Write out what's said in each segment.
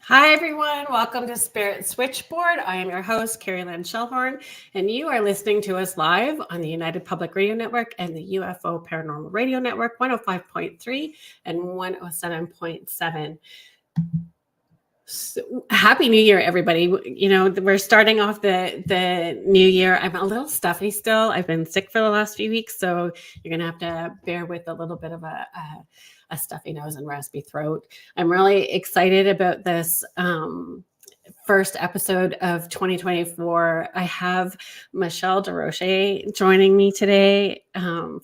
Hi, everyone. Welcome to Spirit Switchboard. I am your host, Kerrilynn and Michelle, and you are listening to us live on the United Public Radio Network and the UFO Paranormal Radio Network, 105.3 and 107.7. So, Happy New Year, everybody. You know, we're starting off the new year. I'm a little stuffy still. I've been sick for the last few weeks, so you're going to have to bear with a little bit of a stuffy nose and raspy throat. I'm really excited about this first episode of 2024. I have Michelle Desrochers joining me today.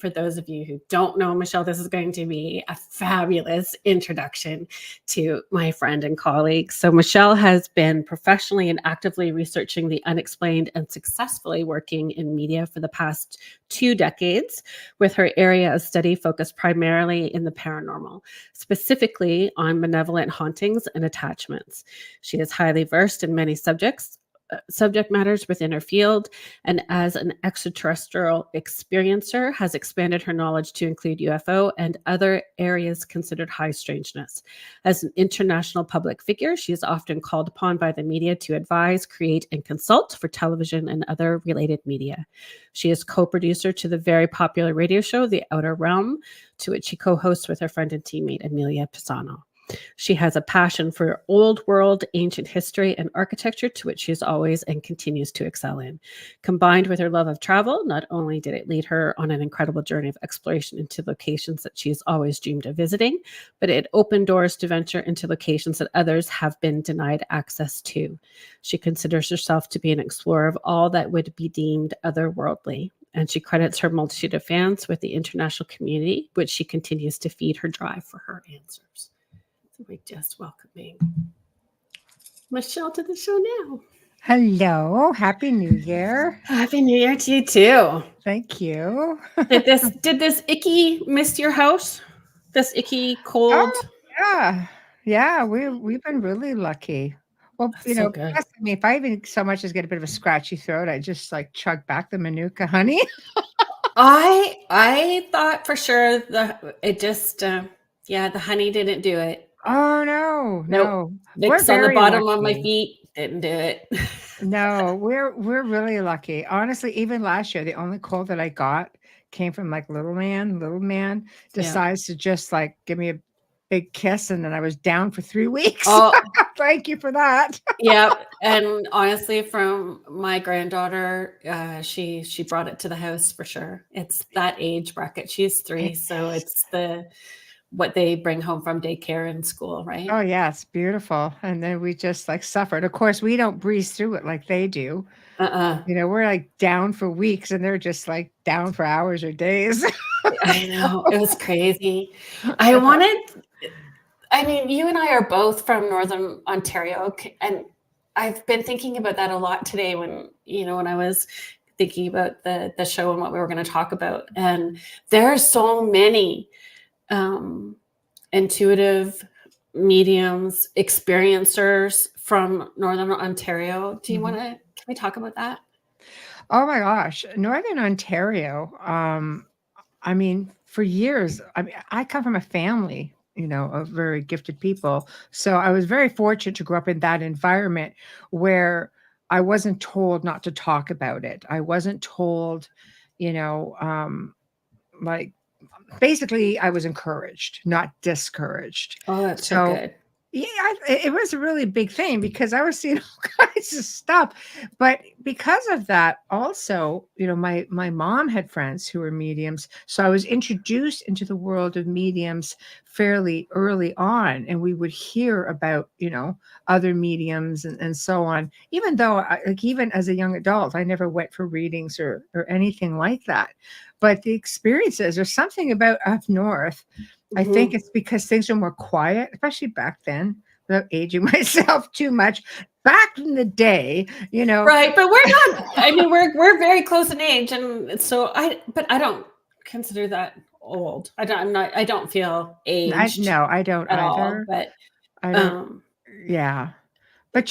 For those of you who don't know Michelle, this is going to be a fabulous introduction to my friend and colleague. So Michelle has been professionally and actively researching the unexplained and successfully working in media for the past 2 decades, with her area of study focused primarily in the paranormal, specifically on malevolent hauntings and attachments. She is highly versed in many subject matters within her field, and as an extraterrestrial experiencer has expanded her knowledge to include UFO and other areas considered high strangeness. As an international public figure, she is often called upon by the media to advise, create, and consult for television and other related media. She is co-producer to the very popular radio show The Outer Realm, to which she co-hosts with her friend and teammate Amelia Pisano. She has a passion for old world, ancient history, and architecture, to which she is always and continues to excel in. Combined with her love of travel, not only did it lead her on an incredible journey of exploration into locations that she has always dreamed of visiting, but it opened doors to venture into locations that others have been denied access to. She considers herself to be an explorer of all that would be deemed otherworldly, and she credits her multitude of fans with the international community, which she continues to feed her drive for her answers. We just welcoming Michelle to the show now. Hello, Happy New Year. Happy New Year to you too. Thank you. Did this icky miss your house? This icky Oh, cold? yeah. Yeah, we've been really lucky. Well, That's so good. plus, I mean, if I even so much as get a bit of a scratchy throat, I just like chug back the Manuka honey. I thought for sure the honey didn't do it. Oh no, Nope. no. We're Vicks on the very bottom of my lucky. feet didn't do it. No, we're really lucky. Honestly, even last year, the only cold that I got came from like little man. Little man Yeah. decides to just like give me a big kiss, and then I was down for 3 weeks. Oh, Thank you for that. yeah, and honestly, from my granddaughter, she brought it to the house for sure. It's that age bracket. She's 3, It so is. it's what they bring home from daycare and school, right? Oh, yeah, it's beautiful. And then we just like suffered. Of course, we don't breeze through it like they do. Uh-uh. We're like down for weeks and they're just like down for hours or days. I know. It was crazy. I wanted I mean, you and I are both from Northern Ontario, and I've been thinking about that a lot today when I was thinking about the show and what we were going to talk about. And there are so many um, intuitive mediums, experiencers from Northern Ontario. Mhm. Can we talk about that? Oh my gosh, Northern Ontario. I mean, for years, I mean, I come from a family, of very gifted people. So I was very fortunate to grow up in that environment where I wasn't told not to talk about it. I wasn't told, you know, like basically I was encouraged, not discouraged. Oh, that's so So good. yeah, it was a really big thing because I was seeing all kinds of stuff. But because of that, also, my mom had friends who were mediums, so I was introduced into the world of mediums fairly early on, and we would hear about other mediums and so on. Even though, even as a young adult, I never went for readings or anything like that. But the experiences, there's something about up north. I think Mhm. it's because things are more quiet, especially back then, without aging myself too much. Back in the day, Right, but we're not. I mean, we're very close in age, and so but I don't consider that old. I don't feel I aged no, I don't at all. either. But I don't um, yeah. But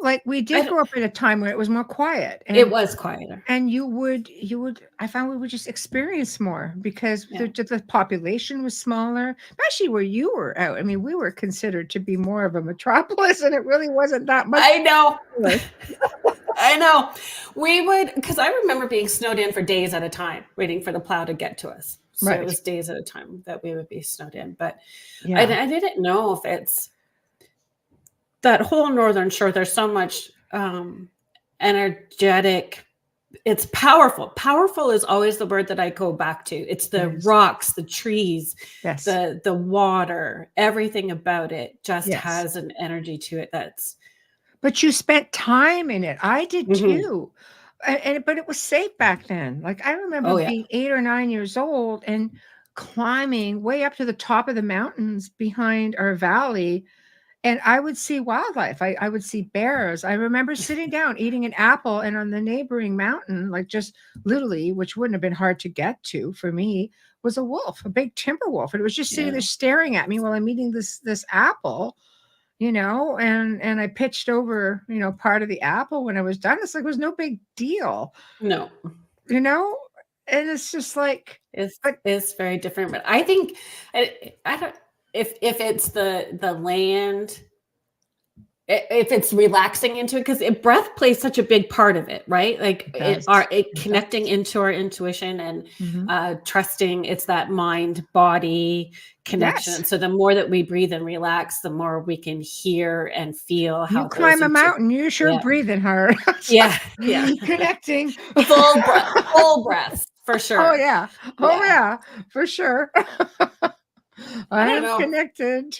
like we I did don't- grow up at a time where it was more quiet, it was quieter. and you would I found we would just experience more because Yeah. the population was smaller, especially where you were out. I mean, we were considered to be more of a metropolis, and it really wasn't that much. I know. I know. We would, because I remember being snowed in for days at a time, waiting for the plow to get to us. So it Right. was days at a time that we would be snowed in. But Yeah. I didn't know if it's that whole northern shore. There's so much energetic. It's powerful. Powerful is always the word that I go back to. It's the It is. rocks, the trees, Yes. the water, everything about it just Yes. has an energy to it that's. But you spent time in it. I did Mhm. too. But it was safe back then. Like I remember Oh, yeah. being 8 or 9 years old and climbing way up to the top of the mountains behind our valley, and I would see wildlife. I would see bears. I remember sitting down eating an apple, and on the neighboring mountain, like just literally, which wouldn't have been hard to get to for me, was a wolf, a big timber wolf, and it was just sitting there Yeah. staring at me while I'm eating this apple. And I pitched over, part of the apple when I was done. It's like it was no big deal, No. you know? And it's just like, but It's very different. But I think I don't if it's the land, if it's relaxing into it, because breath plays such a big part of it, right? Like does. it connecting into our intuition and Mhm. trusting. It's that mind body connection. Yes. So the more that we breathe and relax, the more we can hear and feel how You climb a mountain, you're sure Yeah. breathing hard. Yeah. Connecting. full breath for sure. Oh yeah. Oh yeah, for sure. I don't am know. connected.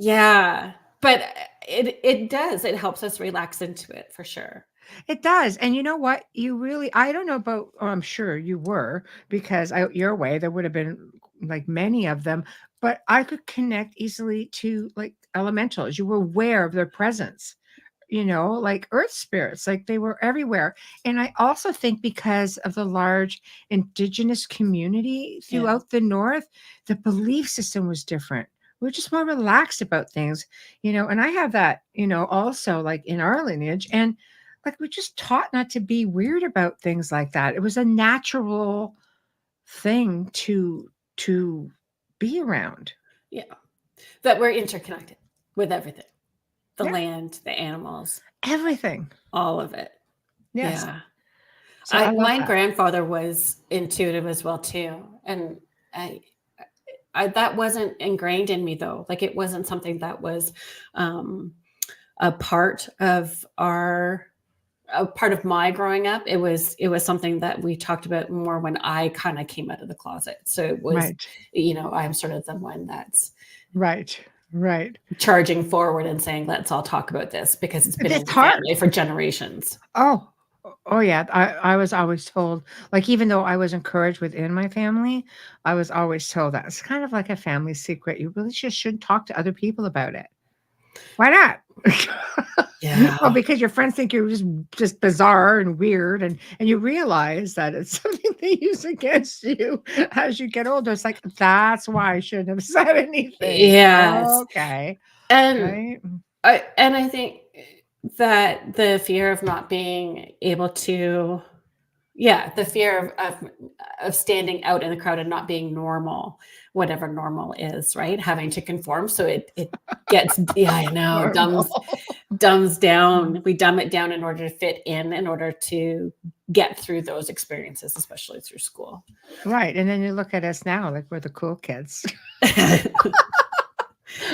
Yeah, but it does. It helps us relax into it for sure. It does. And you know what? I don't know about, I'm sure you were, because out your way, there would have been like many of them, but I could connect easily to like elementals. You were aware of their presence, like earth spirits, like they were everywhere. And I also think because of the large indigenous community Yeah. throughout the North, the belief system was different. We're just more relaxed about things, and I have that, also like in our lineage. And like we're just taught not to be weird about things like that. It was a natural thing to be around. Yeah, that we're interconnected with everything, the Yeah. land, the animals, Everything. all of it. Yes. Yeah. So I love My that. grandfather was intuitive as well too, and I that wasn't ingrained in me though. Like it wasn't something that was a part of my growing up. It was something that we talked about more when I kind of came out of the closet. So it was, Right. I'm sort of the one that's Right. charging forward and saying, let's all talk about this because it's been in It's the hard. family for generations. Oh yeah. I was always told, like, even though I was encouraged within my family, I was always told that it's kind of like a family secret. You really just shouldn't talk to other people about it. Why not? Yeah. Well, because your friends think you're just bizarre and weird, and you realize that it's something they use against you as you get older. It's like, that's why I shouldn't have said anything. Yes. Okay. And Right. I think that the fear of not being able to, the fear of standing out in the crowd and not being normal, whatever normal is, right? Having to conform. So it gets, I know, dumbs down. We dumb it down in order to fit in order to get through those experiences, especially through school. Right. And then you look at us now, like we're the cool kids.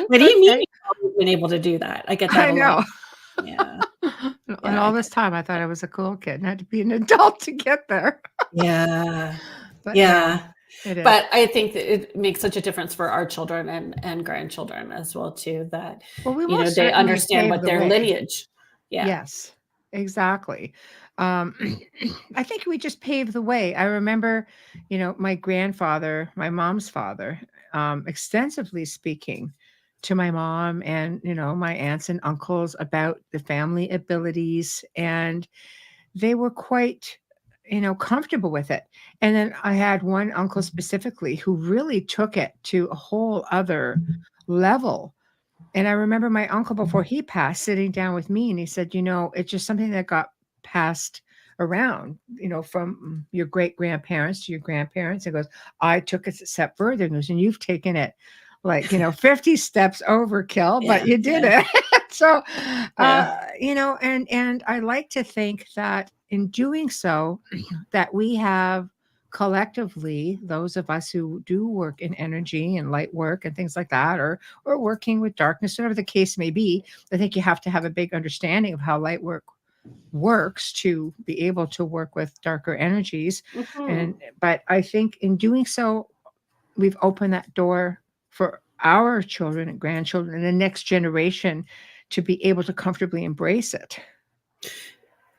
What do you mean you've always been able to do that? I get that I a know. lot. Yeah. And all this time, I thought I was a cool kid and had to be an adult to get there. Yeah. But Yeah. it is. But I think that it makes such a difference for our children and grandchildren as well, too, that, Well, we they certainly understand paved what the their way. lineage. Yeah. Yes, exactly. I think we just paved the way. I remember, my grandfather, my mom's father, extensively speaking to my mom and, my aunts and uncles about the family abilities. And they were quite, comfortable with it. And then I had one uncle specifically who really took it to a whole other level. And I remember my uncle before he passed sitting down with me and he said, it's just something that got passed around, from your great grandparents to your grandparents. He goes, I took it a step further. He goes, and you've taken it like, 50 steps overkill, but Yeah, you did yeah, it. So, yeah. and I like to think that in doing so, that we have collectively, those of us who do work in energy and light work and things like that, or working with darkness, whatever the case may be, I think you have to have a big understanding of how light work works to be able to work with darker energies. Mhm. But I think in doing so, we've opened that door for our children and grandchildren and the next generation to be able to comfortably embrace it.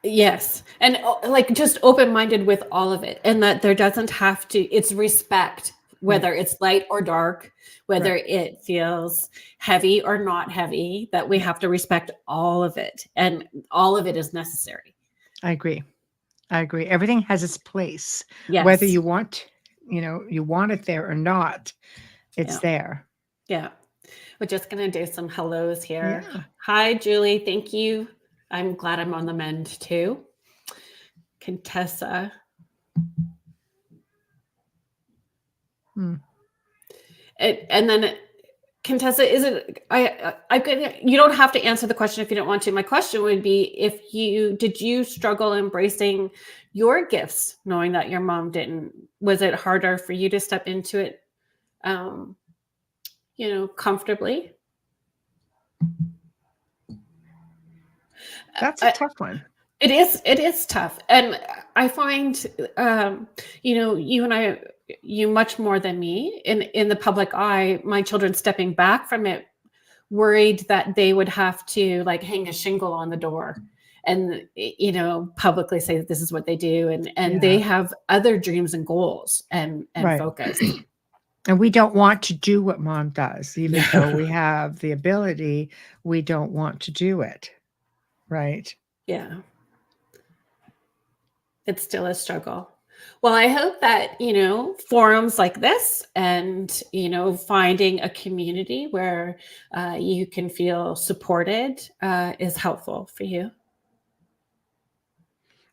Yes. And like just open-minded with all of it, and that there doesn't have to, it's respect, Right, whether it's light or dark, whether right. it feels heavy or not heavy, that we Yeah, have to respect all of it, and all of it is necessary. I agree. I agree. Everything has its place, whether Yes. you want it there or not, it's Yeah. there. Yeah. We're just going to do some hellos here. Yeah. Hi, Julie. Thank you. I'm glad I'm on the mend too. Contessa. Hmm. And then Contessa, is it? I could. You don't have to answer the question if you don't want to. My question would be: if you did, you struggle embracing your gifts, knowing that your mom didn't? Was it harder for you to step into it, um, comfortably? That's a I, tough one. it is tough, and I find, you and I, you much more than me in the public eye. My children stepping back from it, worried that they would have to like hang a shingle on the door and publicly say that this is what they do, and they Yeah. have other dreams and goals and Right. focus. And we don't want to do what mom does, even though No. we have the ability, we don't want to do it. Right. Yeah, it's still a struggle. Well, I hope that, forums like this and, finding a community where you can feel supported is helpful for you.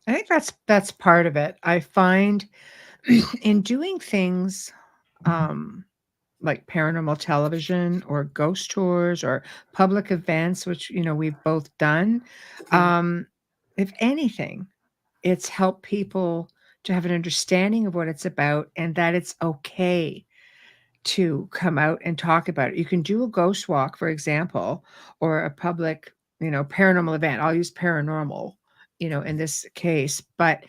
I think that's part of it. I find in doing things um like paranormal television or ghost tours or public events, which we've both done, Yeah. um, if anything, it's helped people to have an understanding of what it's about and that it's okay to come out and talk about it. You can do a ghost walk, for example, or a public, paranormal event. I'll use paranormal, in this case, but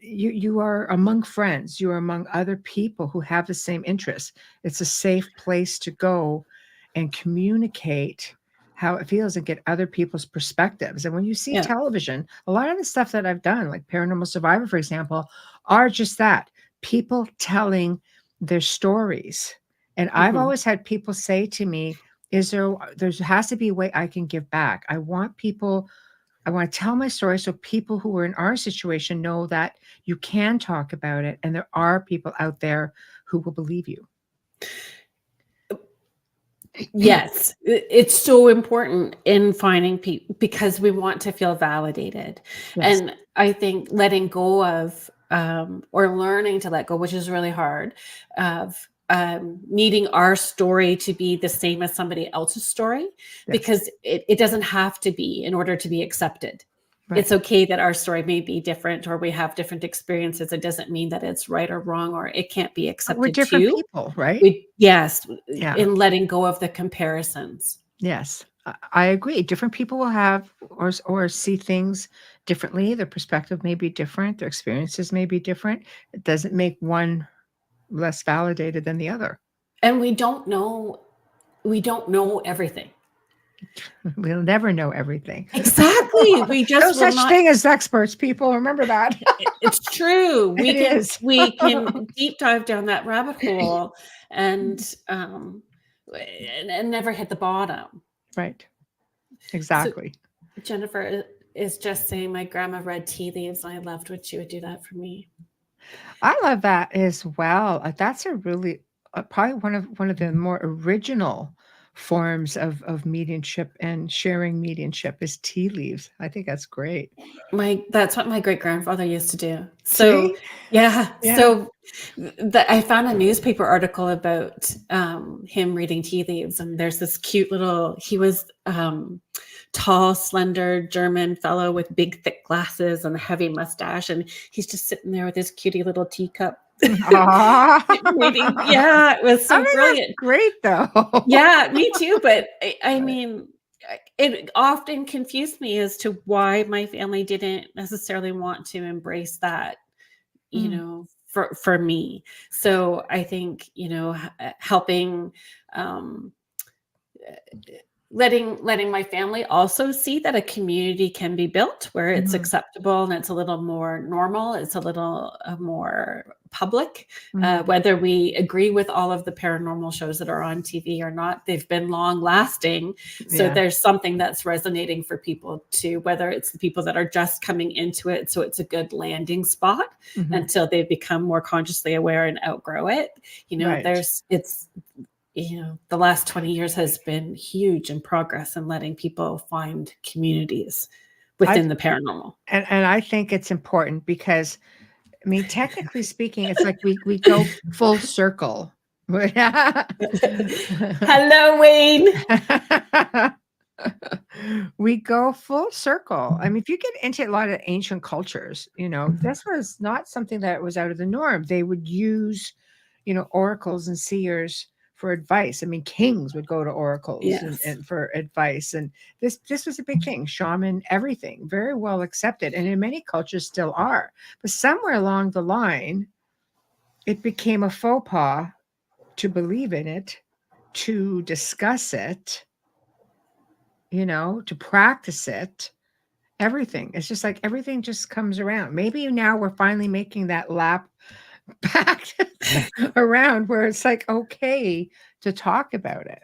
you are among friends. You are among other people who have the same interests. It's a safe place to go and communicate how it feels and get other people's perspectives. And when you see Yeah. television, a lot of the stuff that I've done, like Paranormal Survivor, for example, are just that people telling their stories. And I've Hmm. always had people say to me, there has to be a way I can give back. I want to tell my story so people who are in our situation know that you can talk about it and there are people out there who will believe you. Yes, it's so important in finding people because we want to feel validated. Yes. And I think letting go of, or learning to let go, which is really hard, of needing our story to be the same as somebody else's story, Yes. because it doesn't have to be in order to be accepted. Right. It's okay that our story may be different or we have different experiences. It doesn't mean that it's right or wrong or it can't be We're accepted different too. people, right? Yes, Yeah. in letting go of the comparisons. Yes. I agree. Different people will have or see things differently. Their perspective may be different. Their experiences may be different. It doesn't make one less validated than the other. And we don't know everything. We'll never know everything. Exactly. We No just will such not. thing as experts, people. Remember that. It's true. It We can is. we can deep dive down that rabbit hole and and never hit the bottom. Right. So Exactly. Jennifer is just saying my grandma read tea leaves. I loved when she would do that for me. I love that as well. That's a really probably one of the more original forms of mediumship and sharing mediumship is tea leaves. I think that's great. That's what my great grandfather used to do. So See? yeah, Yeah. so I found a newspaper article about him reading tea leaves, and there's this cute little. He was tall, slender German fellow with big, thick glasses and a heavy mustache, and he's just sitting there with his cutie little teacup Aw. reading. Yeah, it was I so mean, that's brilliant. great though. Yeah, me too. But I mean, it often confused me as to why my family didn't necessarily want to embrace that, Mm. for me. So I think, helping, um, letting my family also see that a community can be built where it's Mhm. acceptable and it's a little more normal, it's a little more public, Mhm. whether we agree with all of the paranormal shows that are on TV or not. They've been long lasting, so Yeah. there's something that's resonating for people too, whether it's the people that are just coming into it, so it's a good landing spot Mhm. until they become more consciously aware and outgrow it. Right. The last 20 years has been huge in progress in letting people find communities I within the paranormal. and I think it's important because, I mean, technically speaking, it's like we go full circle. Hello, Wayne. We go full circle. I mean, if you get into a lot of ancient cultures, this was not something that was out of the norm. They would use, oracles and seers for advice. I mean, kings would go to oracles and, Yes. and for advice. And this was a big thing. Shaman, everything, very well accepted. And in many cultures still are. But somewhere along the line, it became a faux pas to believe in it, to discuss it, to practice it, everything. It's just like everything just comes around. Maybe now we're finally making that lap back around where it's like okay to talk about it.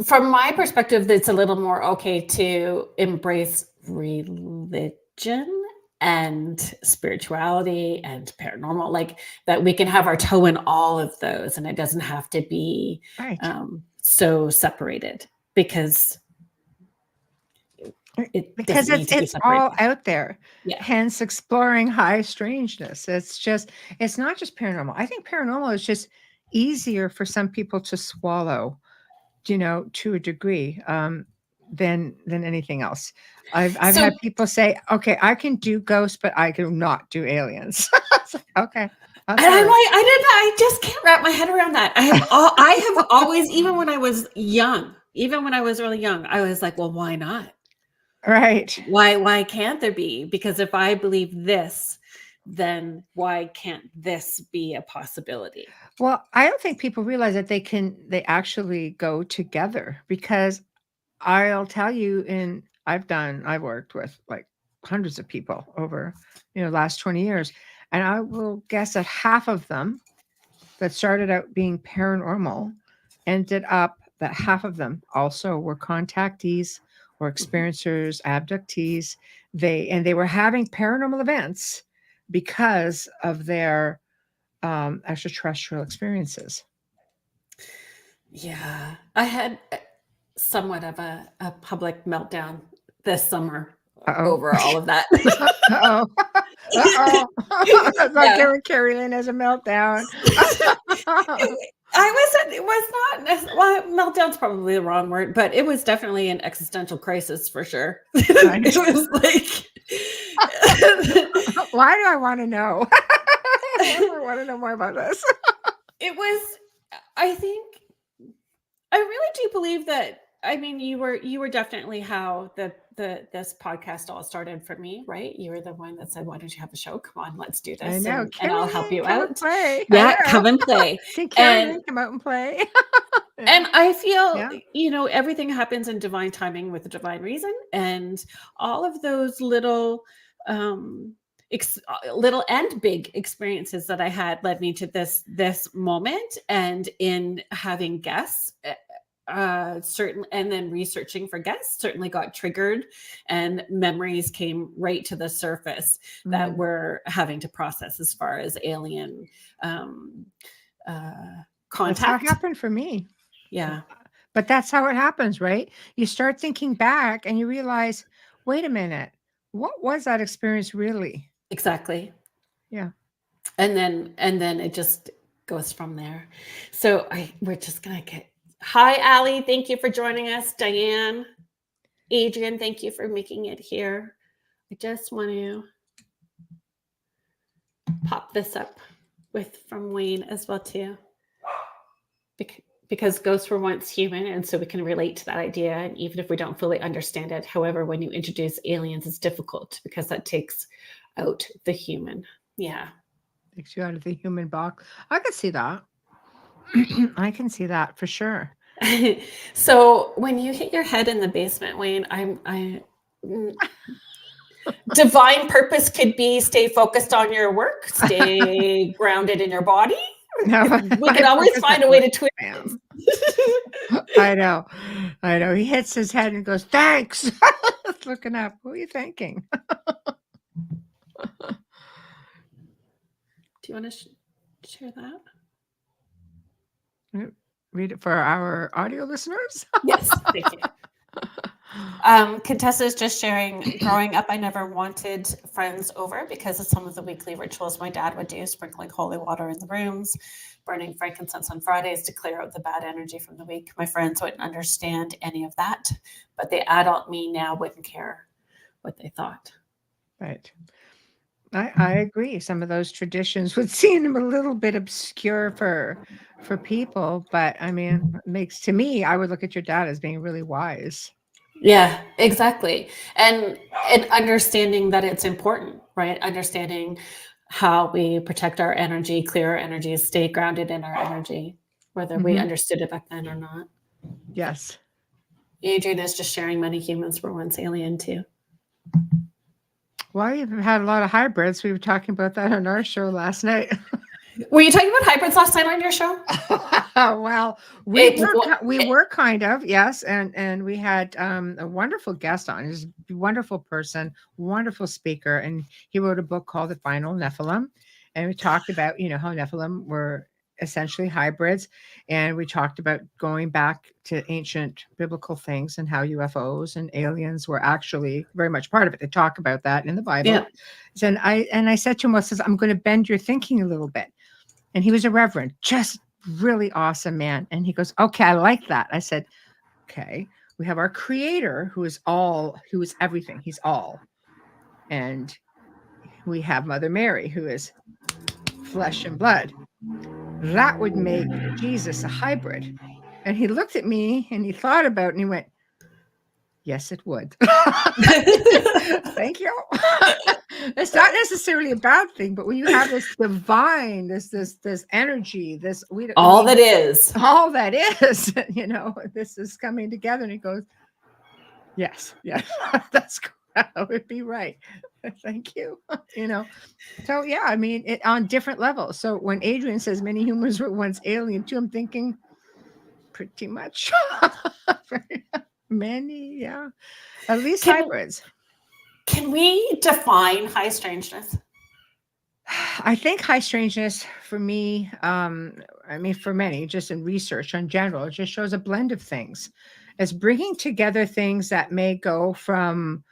From my perspective, it's a little more okay to embrace religion and spirituality and paranormal, like that we can have our toe in all of those and it doesn't have to be Right. so separated, because it Because doesn't it's need to be it's all separated. out there. Yeah. Hence exploring high strangeness. It's not just paranormal. I think paranormal is just easier for some people to swallow, to a degree, than anything else. I've So had people say, "Okay, I can do ghosts, but I can not do aliens." It's like, okay, and that's I'm all like, right. I just can't wrap my head around that. I have always, even when I was young, even when I was really young, I was like, well, why not? Right. Why can't there be? Because if I believe this, then why can't this be a possibility? Well, I don't think people realize that they actually go together because I'll tell you, I've worked with like hundreds of people over, last 20 years. And I will guess that half of them that started out being paranormal ended up that half of them also were contactees or Mhm. experiencers, abductees. They were having paranormal events because of their extraterrestrial experiences. Yeah, I had somewhat of a public meltdown this summer Uh-oh. over all of that. Uh-oh. Uh-oh. It's like Yeah. Kerrilynn has a meltdown. It was not, well, meltdown's probably the wrong word, but it was definitely an existential crisis for sure. It Right. was like, Why do I want to know? Why do I want to know more about this? it was, I think, I really do believe that. I mean, you were definitely how this podcast all started for me, right? You were the one that said, "Why don't you have a show? Come on, let's do I this, know. and I'll help Kerrilynn, you come and out." play. I Yeah, know. come and play. Can And Kerrilynn come out and play? Yeah. and I feel, Yeah. everything happens in divine timing with a divine reason, and all of those little um little and big experiences that I had led me to this moment, and in having guests, certain, and then researching for guests certainly got triggered, and memories came right to the surface that Mm. we're having to process as far as alien um uh That's how it contact. happened for me. Yeah. But that's how it happens, right? You start thinking back and you realize, wait a minute, what was that experience really? Exactly. Yeah. And then it just goes from there. So we're just gonna get hi Allie, thank you for joining us. Diane, Adrian, thank you for making it here. I just want to pop this up from Wayne as well too. Because ghosts were once human, and so we can relate to that idea, and even if we don't fully understand it. However, when you introduce aliens, it's difficult because that takes out the human. Yeah. Takes you out of the human box. I can see that. I can see that for sure. So when you hit your head in the basement, Wayne, divine purpose could be stay focused on your work, stay grounded in your body. No, We can always find a way to twist it. I know. He hits his head and goes, thanks. Looking up. Who are you thanking? Do you want to share that? Read it for our audio listeners? Yes, thank you. Contessa is just sharing, growing up, I never wanted friends over because of some of the weekly rituals my dad would do, sprinkling holy water in the rooms, burning frankincense on Fridays to clear out the bad energy from the week. My friends wouldn't understand any of that, but the adult me now wouldn't care what they thought. Right. I agree. Some of those traditions would seem a little bit obscure for people, but I mean, it makes to me, I would look at your dad as being really wise. Yeah, exactly. And understanding that it's important, right? Understanding how we protect our energy, clear our energy, stay grounded in our energy, whether we understood it back then or not. Yes. Adrian is just sharing many humans were once alien too. Well, you've had a lot of hybrids. We were talking about that on our show last night. Were you talking about hybrids last night on your show? Well, we were kind of, yes, and we had a wonderful guest on. He's a wonderful person, wonderful speaker, and he wrote a book called The Final Nephilim, and we talked about how Nephilim were essentially hybrids, and we talked about going back to ancient biblical things and how UFOs and aliens were actually very much part of it. They talk about that in the Bible. Yeah. And I said to him, "Well, I'm going to bend your thinking a little bit." And he was a reverend, just really awesome man. And he goes, "Okay, I like that." I said, "Okay, we have our creator who is everything. He's all. And we have Mother Mary, who is flesh and blood. That would make Jesus a hybrid." And he looked at me and he thought about it and he went, "Yes, it would." Thank you. It's not necessarily a bad thing, but when you have this divine, this energy, this all that is, this is coming together, and he goes, yes, that's that would be right. Thank you. So yeah, I mean, it on different levels. So when Adrian says many humans were once alien too, I'm thinking pretty much many, yeah, at least hybrids. Can we define high strangeness? I think high strangeness for me, for many, just in research in general, it just shows a blend of things. It's bringing together things that may go from,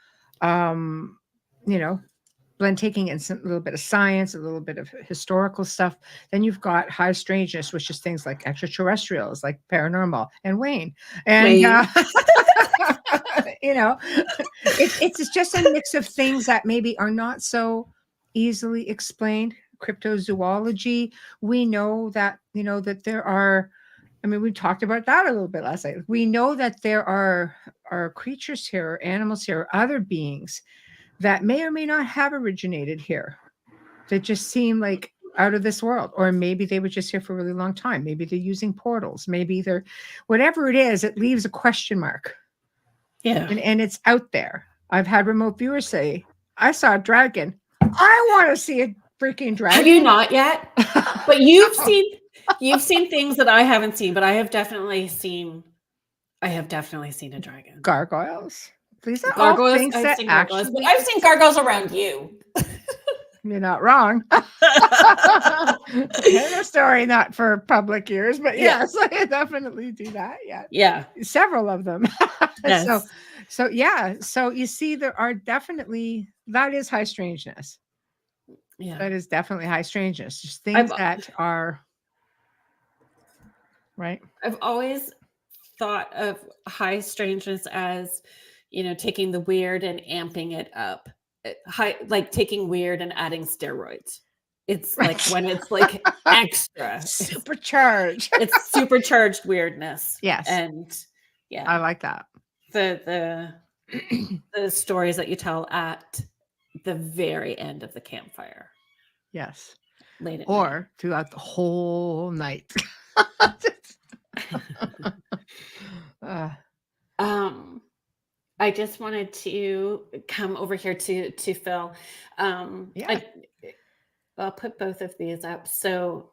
taking in a little bit of science, a little bit of historical stuff. Then you've got high strangeness, which is things like extraterrestrials, like paranormal, and Wayne. And, it's just a mix of things that maybe are not so easily explained. Cryptozoology, we know that that there are, we talked about that a little bit last night. We know that there are creatures here, animals here, other beings that may or may not have originated here, that just seem like out of this world, or maybe they were just here for a really long time. Maybe they're using portals, maybe they're whatever it is, it leaves a question mark. Yeah. And it's out there. I've had remote viewers say, "I saw a dragon. I want to see a freaking dragon." Have you not yet? But you've seen things that I haven't seen, but I have definitely seen a dragon. Gargoyles. These are gargoyles. all things I've that seen actually gargoyles, but I've seen gargoyles around you. You're not wrong. There's a story not for public ears, but Yeah. yes, I definitely do that. Yeah. Yeah. Several of them. So, Yes. so yeah. So you see, there are definitely, that is high strangeness. Yeah. That is definitely high strangeness. Just things that are right. I've always thought of high strangeness as, taking the weird and amping it up. Like taking weird and adding steroids. It's like Right. when it's like extra. Supercharged. It's supercharged weirdness. Yes. And yeah. I like that. The stories that you tell at the very end of the campfire. Yes. Late at Or night. throughout the whole night. I just wanted to come over here to Phil. Yeah. I'll put both of these up. So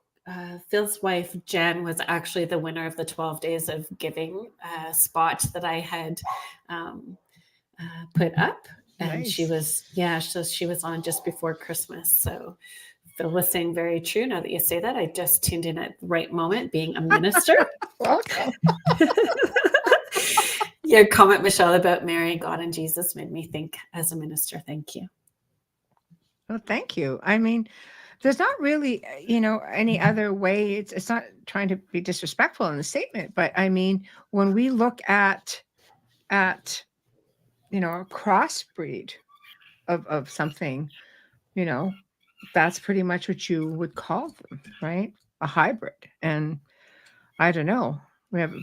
Phil's wife Jen was actually the winner of the 12 Days of Giving spot that I had put up, and Nice. she was so she was on just before Christmas. So Phil was saying very true. Now that you say that, I just tuned in at the right moment, being a minister. Okay. Your comment, Michelle, about Mary, God, and Jesus made me think as a minister. Thank you. Well, thank you. I mean, there's not really, any other way. It's not trying to be disrespectful in the statement, but I mean, when we look at a crossbreed of something, that's pretty much what you would call them, right? A hybrid. And I don't know. We have,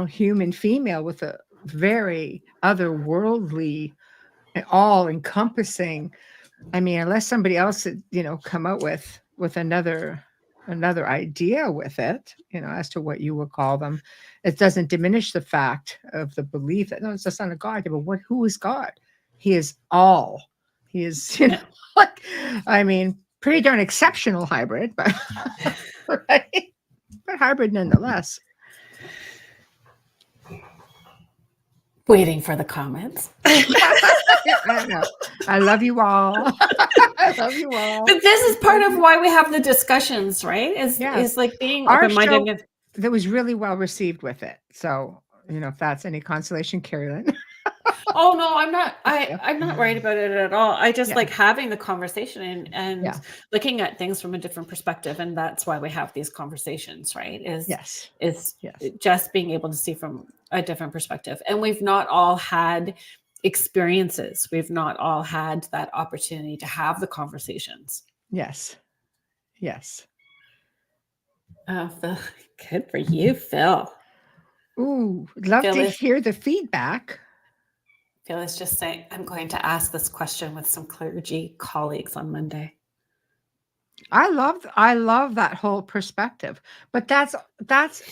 human female with a very otherworldly and all encompassing. I mean, unless somebody else had, come out with another idea with it, as to what you would call them, it doesn't diminish the fact of the belief that no, it's the Son of God. But who is God? He is all. He is, I mean, pretty darn exceptional hybrid, but right? But hybrid nonetheless. Waiting for the comments. I know. I love you all. I love you all. But this is part of why we have the discussions, right? Is like being open-minded. That was really well received with it. So, if that's any consolation, Kerrilynn. Oh no, I'm not. I'm not worried about it at all. I just like having the conversation and looking at things from a different perspective, and that's why we have these conversations, right? Is just being able to see from a different perspective. And we've not all had experiences. We've not all had that opportunity to have the conversations. Yes. Oh, Phil, good for you, Phil. Ooh, love to hear the feedback. Phil is just saying, I'm going to ask this question with some clergy colleagues on Monday. I love that whole perspective. But that's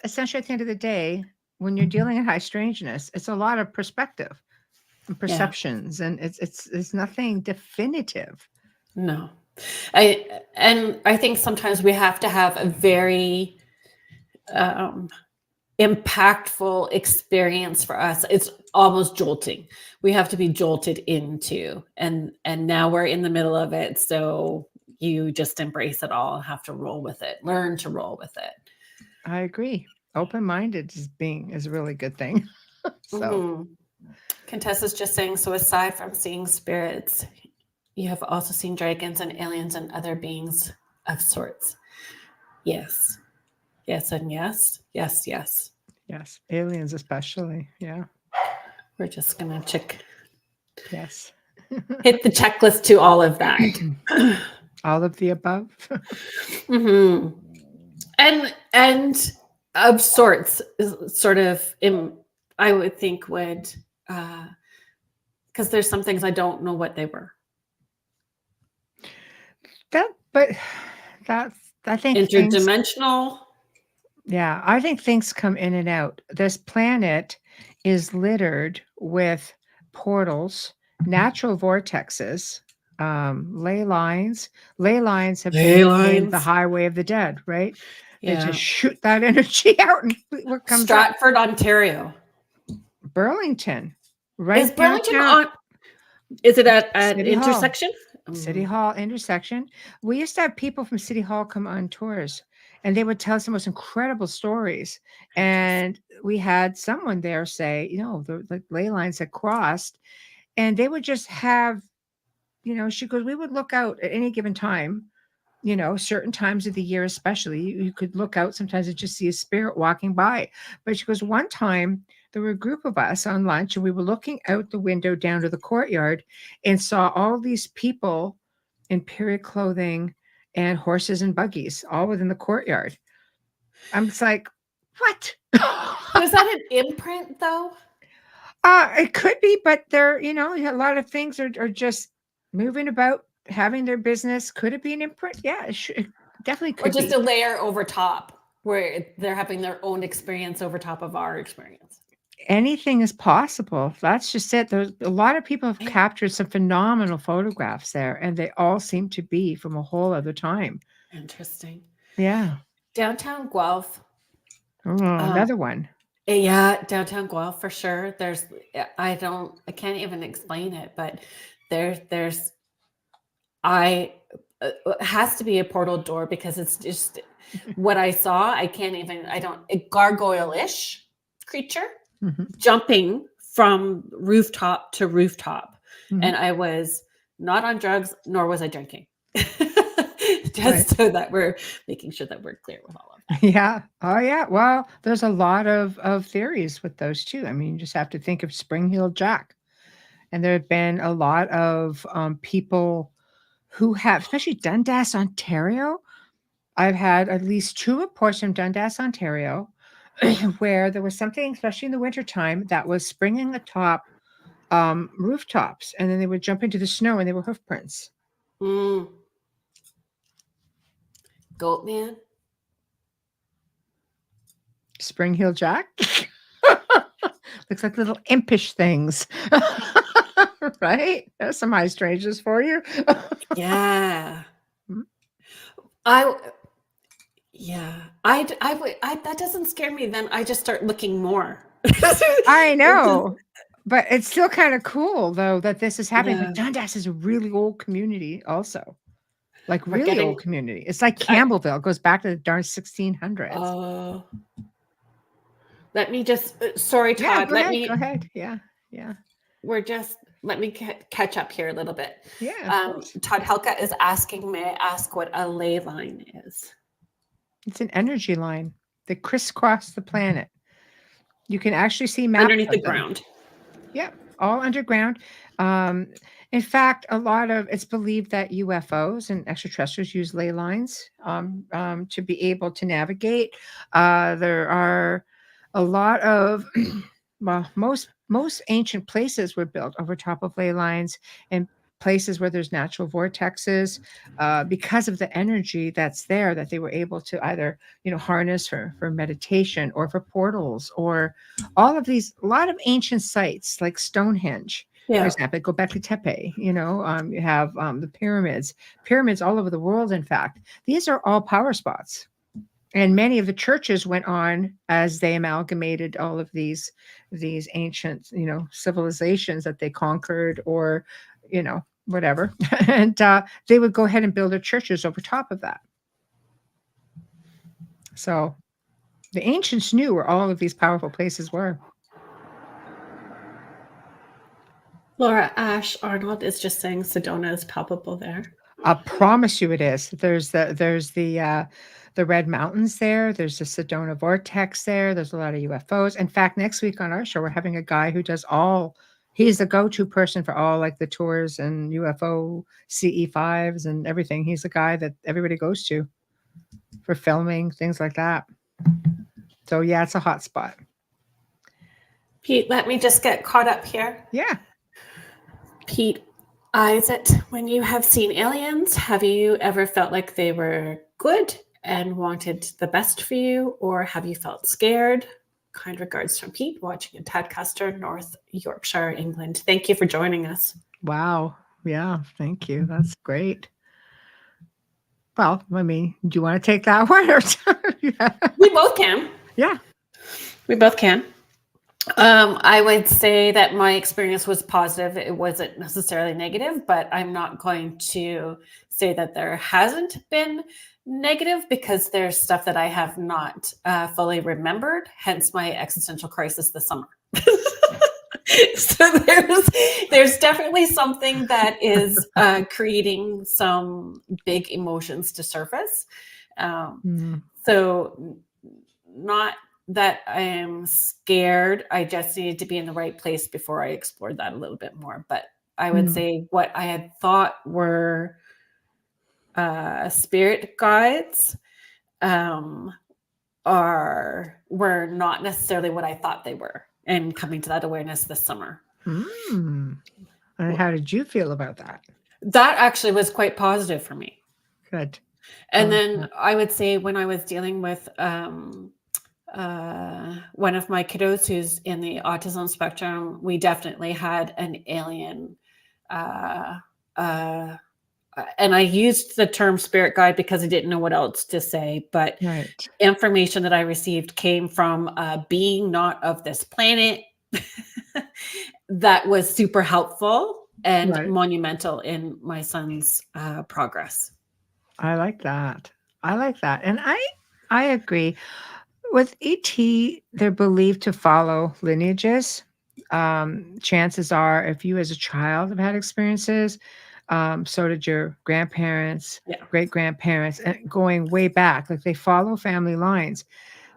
essentially at the end of the day, when you're dealing in high strangeness, it's a lot of perspective and perceptions, and it's nothing definitive. No. I think sometimes we have to have a very impactful experience for us. It's almost jolting. We have to be jolted into, and now we're in the middle of it. So you just embrace it all and have to roll with it, learn to roll with it. I agree. Open-minded is a really good thing. So Contessa's just saying, so aside from seeing spirits, you have also seen dragons and aliens and other beings of sorts. Yes. Yes, and yes. Yes, yes. Yes, aliens especially. Yeah. We're just going to check. Yes. Hit the checklist to all of that. All of the above. And of sorts, sort of, I would think would, because there's some things I don't know what they were. I think interdimensional. I think things come in and out. This planet is littered with portals, natural vortexes, ley lines. Ley lines have been named the highway of the dead, right? They just shoot that energy out, and what comes Stratford, Ontario. Burlington, right? Is Burlington on? Is it at an intersection? City Mm, Hall intersection. We used to have people from City Hall come on tours, and they would tell us the most incredible stories. interesting. And we had someone there say, the ley lines had crossed, and they would just have, she goes, we would look out at any given time, certain times of the year, especially, you could look out sometimes and just see a spirit walking by. But she goes, one time there were a group of us on lunch and we were looking out the window down to the courtyard and saw all these people in period clothing and horses and buggies all within the courtyard. I'm just like, what? So is that an imprint though? It could be, but they're, a lot of things are just moving about, having their business. Could it be an imprint? Yeah, it definitely Or could just be. a layer over top where they're having their own experience over top of our experience? Anything is possible. That's just it. There's a lot of people have Right? captured some phenomenal photographs there, and they all seem to be from a whole other time. Interesting. Yeah. Downtown Guelph. Oh, Um, another one. yeah, downtown Guelph for sure. I can't even explain it, but there's, it has to be a portal door because it's just what I saw. A gargoyle-ish creature Mhm, jumping from rooftop to rooftop. mhm. And I was not on drugs, nor was I drinking. Right. Just so that we're making sure that we're clear with all of that. Yeah. Oh, yeah. Well, there's a lot of theories with those too. I mean, you just have to think of Spring Heel Jack. And there have been a lot of people who have, especially Dundas, Ontario. I've had at least 2 reports from Dundas, Ontario, where there was something, especially in the wintertime, that was springing atop rooftops, and then they would jump into the snow, and they were hoof prints. Mm. Goat man. Spring Heel Jack looks like little impish things, right? There's some high strangeness for you. Yeah. Mm. I yeah. That doesn't scare me. Then I just start looking more. I It just, know, but it's still kind of cool though that this is happening. yeah. But Dundas is a really old community, also. Like, We're really getting old community. It's like I Campbellville, goes back to the darn 1600s. let me just sorry, Yeah, Todd. go ahead, go ahead. Yeah, yeah, Let me catch up here a little bit. yeah, of course. Todd Helka is asking, may I ask what a ley line is? It's an energy line that crisscross the planet. You can actually see maps Underneath the of them. ground. Yeah, all underground. In fact, it's believed that UFOs and extraterrestrials use ley lines to be able to navigate. There are a lot of well, most ancient places were built over top of ley lines and places where there's natural vortexes because of the energy that's there that they were able to either harness for meditation or for portals or all of these. A lot of ancient sites like Stonehenge, for Yeah. example, go back to Tepe. You have the pyramids all over the world. In fact, these are all power spots. And many of the churches went on as they amalgamated all of these ancient, civilizations that they conquered or, whatever. And they would go ahead and build their churches over top of that. So the ancients knew where all of these powerful places were. Laura Ash Arnold is just saying Sedona is palpable there. I promise you it is. There's the Red Mountains there. There's the Sedona Vortex there. There's a lot of UFOs. In fact, next week on our show, we're having a guy who does he's the go-to person for all like the tours and UFO CE5s and everything. He's the guy that everybody goes to for filming, things like that. So yeah, it's a hot spot. Pete, let me just get caught up here. Yeah. Pete, is it when you have seen aliens, have you ever felt like they were good and wanted the best for you, or have you felt scared? Kind regards from Pete, watching in Tadcaster, North Yorkshire, England. Thank you for joining us. Wow. Yeah, thank you. That's great. Well, I mean, do you want to take that one? Or yeah. We both can. Yeah. We both can. I would say that my experience was positive. It wasn't necessarily negative, but I'm not going to say that there hasn't been negative because there's stuff that I have not fully remembered, hence my existential crisis this summer. So there's definitely something that is creating some big emotions to surface. Um, Mm, so not that I am scared. I just needed to be in the right place before I explored that a little bit more. But I would mm, say what I had thought were spirit guides um, were not necessarily what I thought they were, and coming to that awareness this summer. mm. And how did you feel about that? That actually was quite positive for me. Good. I And like then that. I would say when I was dealing with one of my kiddos who's in the autism spectrum, we definitely had an alien. Uh, uh, and I used the term spirit guide because I didn't know what else to say, but Right. information that I received came from a being not of this planet that was super helpful and Right. monumental in my son's progress. I like that. I like that. And I agree. With ET, they're believed to follow lineages. Chances are, if you as a child have had experiences, so did your grandparents, Yeah. great grandparents, and going way back, like they follow family lines.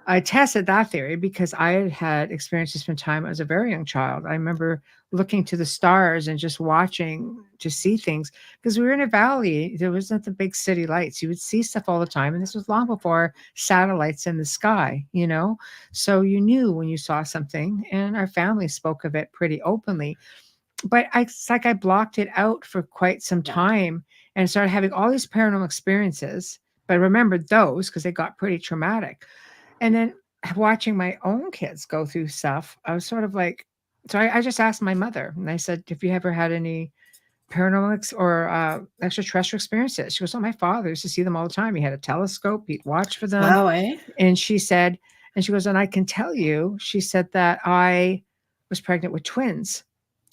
I tested that theory because I had had experiences from time as a very young child. I remember looking to the stars and just watching to see things because we were in a valley. There wasn't the big city lights. You would see stuff all the time. And this was long before satellites in the sky, you know? So you knew when you saw something, and our family spoke of it pretty openly. But it's like I blocked it out for quite some Yeah. time and started having all these paranormal experiences. But I remembered those because they got pretty traumatic. And then watching my own kids go through stuff, I was sort of like, so I just asked my mother and I said, "Have you ever had any paranormal or extraterrestrial experiences?" She goes, "Oh, my father used to see them all the time. He had a telescope, he'd watch for them." Wow, eh? And she said, and she goes, "And I can tell you," she said, "that I was pregnant with twins."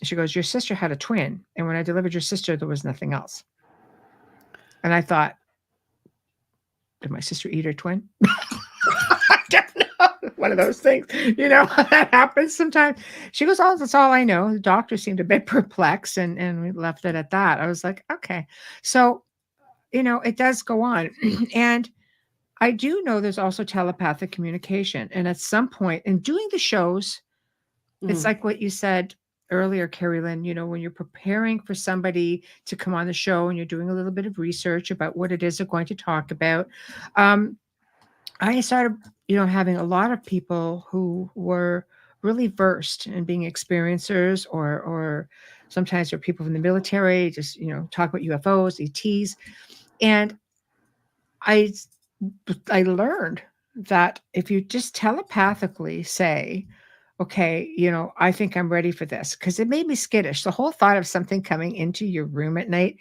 She goes, "Your sister had a twin. And when I delivered your sister, there was nothing else." And I thought, did my sister eat her twin? I don't know. One of those things, that happens sometimes. She goes, "Oh, that's all I know." The doctor seemed a bit perplexed and we left it at that. I was like, okay. So, it does go on. And I do know there's also telepathic communication. And at some point in doing the shows, it's Mhm. like what you said earlier, Kerrilynn, when you're preparing for somebody to come on the show and you're doing a little bit of research about what it is they're going to talk about. Um, I started, having a lot of people who were really versed in being experiencers, or sometimes they're people from the military, just, talk about UFOs, ETs. And I I learned that if you just telepathically say, "Okay, I think I'm ready for this," because it made me skittish. The whole thought of something coming into your room at night,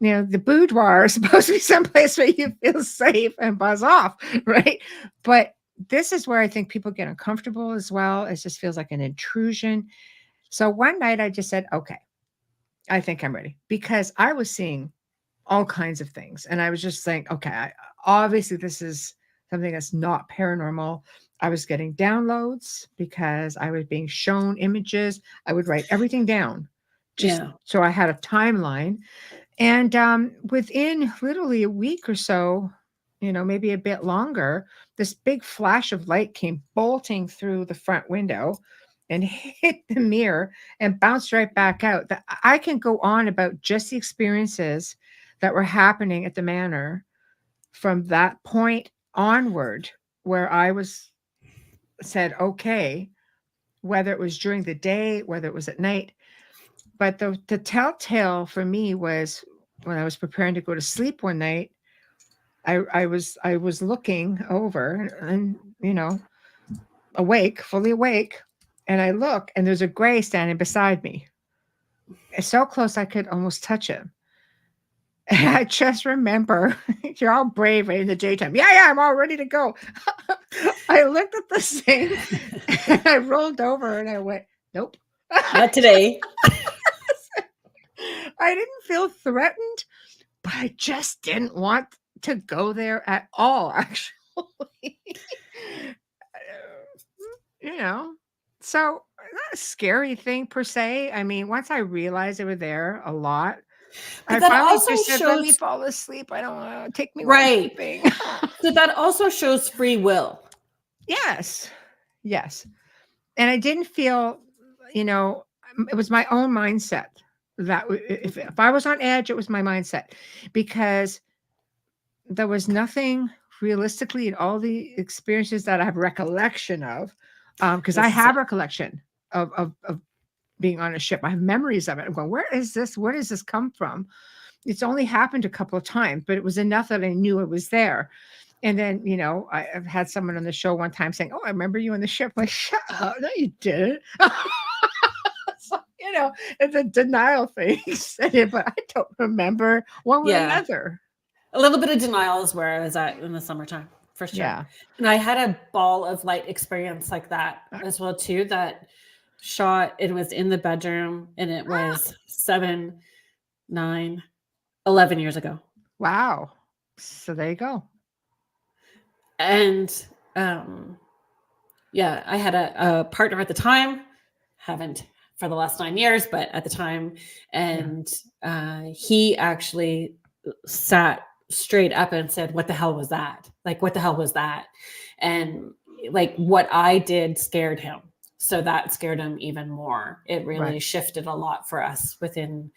the boudoir is supposed to be someplace where you feel safe and buzz off, right? But this is where I think people get uncomfortable as well. It just feels like an intrusion. So one night I just said, "Okay, I think I'm ready," because I was seeing all kinds of things. And I was just saying, okay, obviously this is something that's not paranormal. I was getting downloads because I was being shown images. I would write everything down just Yeah. so I had a timeline. And within literally a week or so, maybe a bit longer, this big flash of light came bolting through the front window and hit the mirror and bounced right back out. I can go on about just the experiences that were happening at the manor from that point onward, where I was said, okay, whether it was during the day, whether it was at night. But the telltale for me was when I was preparing to go to sleep one night, I was looking over and awake, fully awake, and I look and there's a gray standing beside me. It's so close I could almost touch him. And I just remember you're all brave in the daytime. Yeah, I'm all ready to go. I looked at the thing and I rolled over and I went, nope. Not today. I didn't feel threatened, but I just didn't want to go there at all, actually. You know, so not a scary thing per se. I mean, once I realized they were there a lot, But I that finally also just said, let me shows, fall asleep. I don't want to take me while I'm right. sleeping. So that also shows free will. Yes. Yes. And I didn't feel, it was my own mindset that if I was on edge, it was my mindset because there was nothing realistically in all the experiences that I have recollection of, because I This is have recollection of being on a ship. I have memories of it. I'm going, where is this? Where does this come from? It's only happened a couple of times, but it was enough that I knew it was there. And then, I've had someone on the show one time saying, oh, I remember you on the ship. I'm like, shut up. No, you didn't. So, it's a denial thing. But I don't remember one way or yeah. another. A little bit of denial is where I was at in the summertime, for sure. Yeah. And I had a ball of light experience like that as well, too, that shot. It was in the bedroom and it was 7, 9, 11 years ago. Wow. So there you go. And yeah, I had a partner at the time, haven't for the last 9 years, but at the time, and he actually sat straight up and said, what the hell was that? Like, what the hell was that? And like what I did scared him. So that scared him even more. It really shifted a lot for us within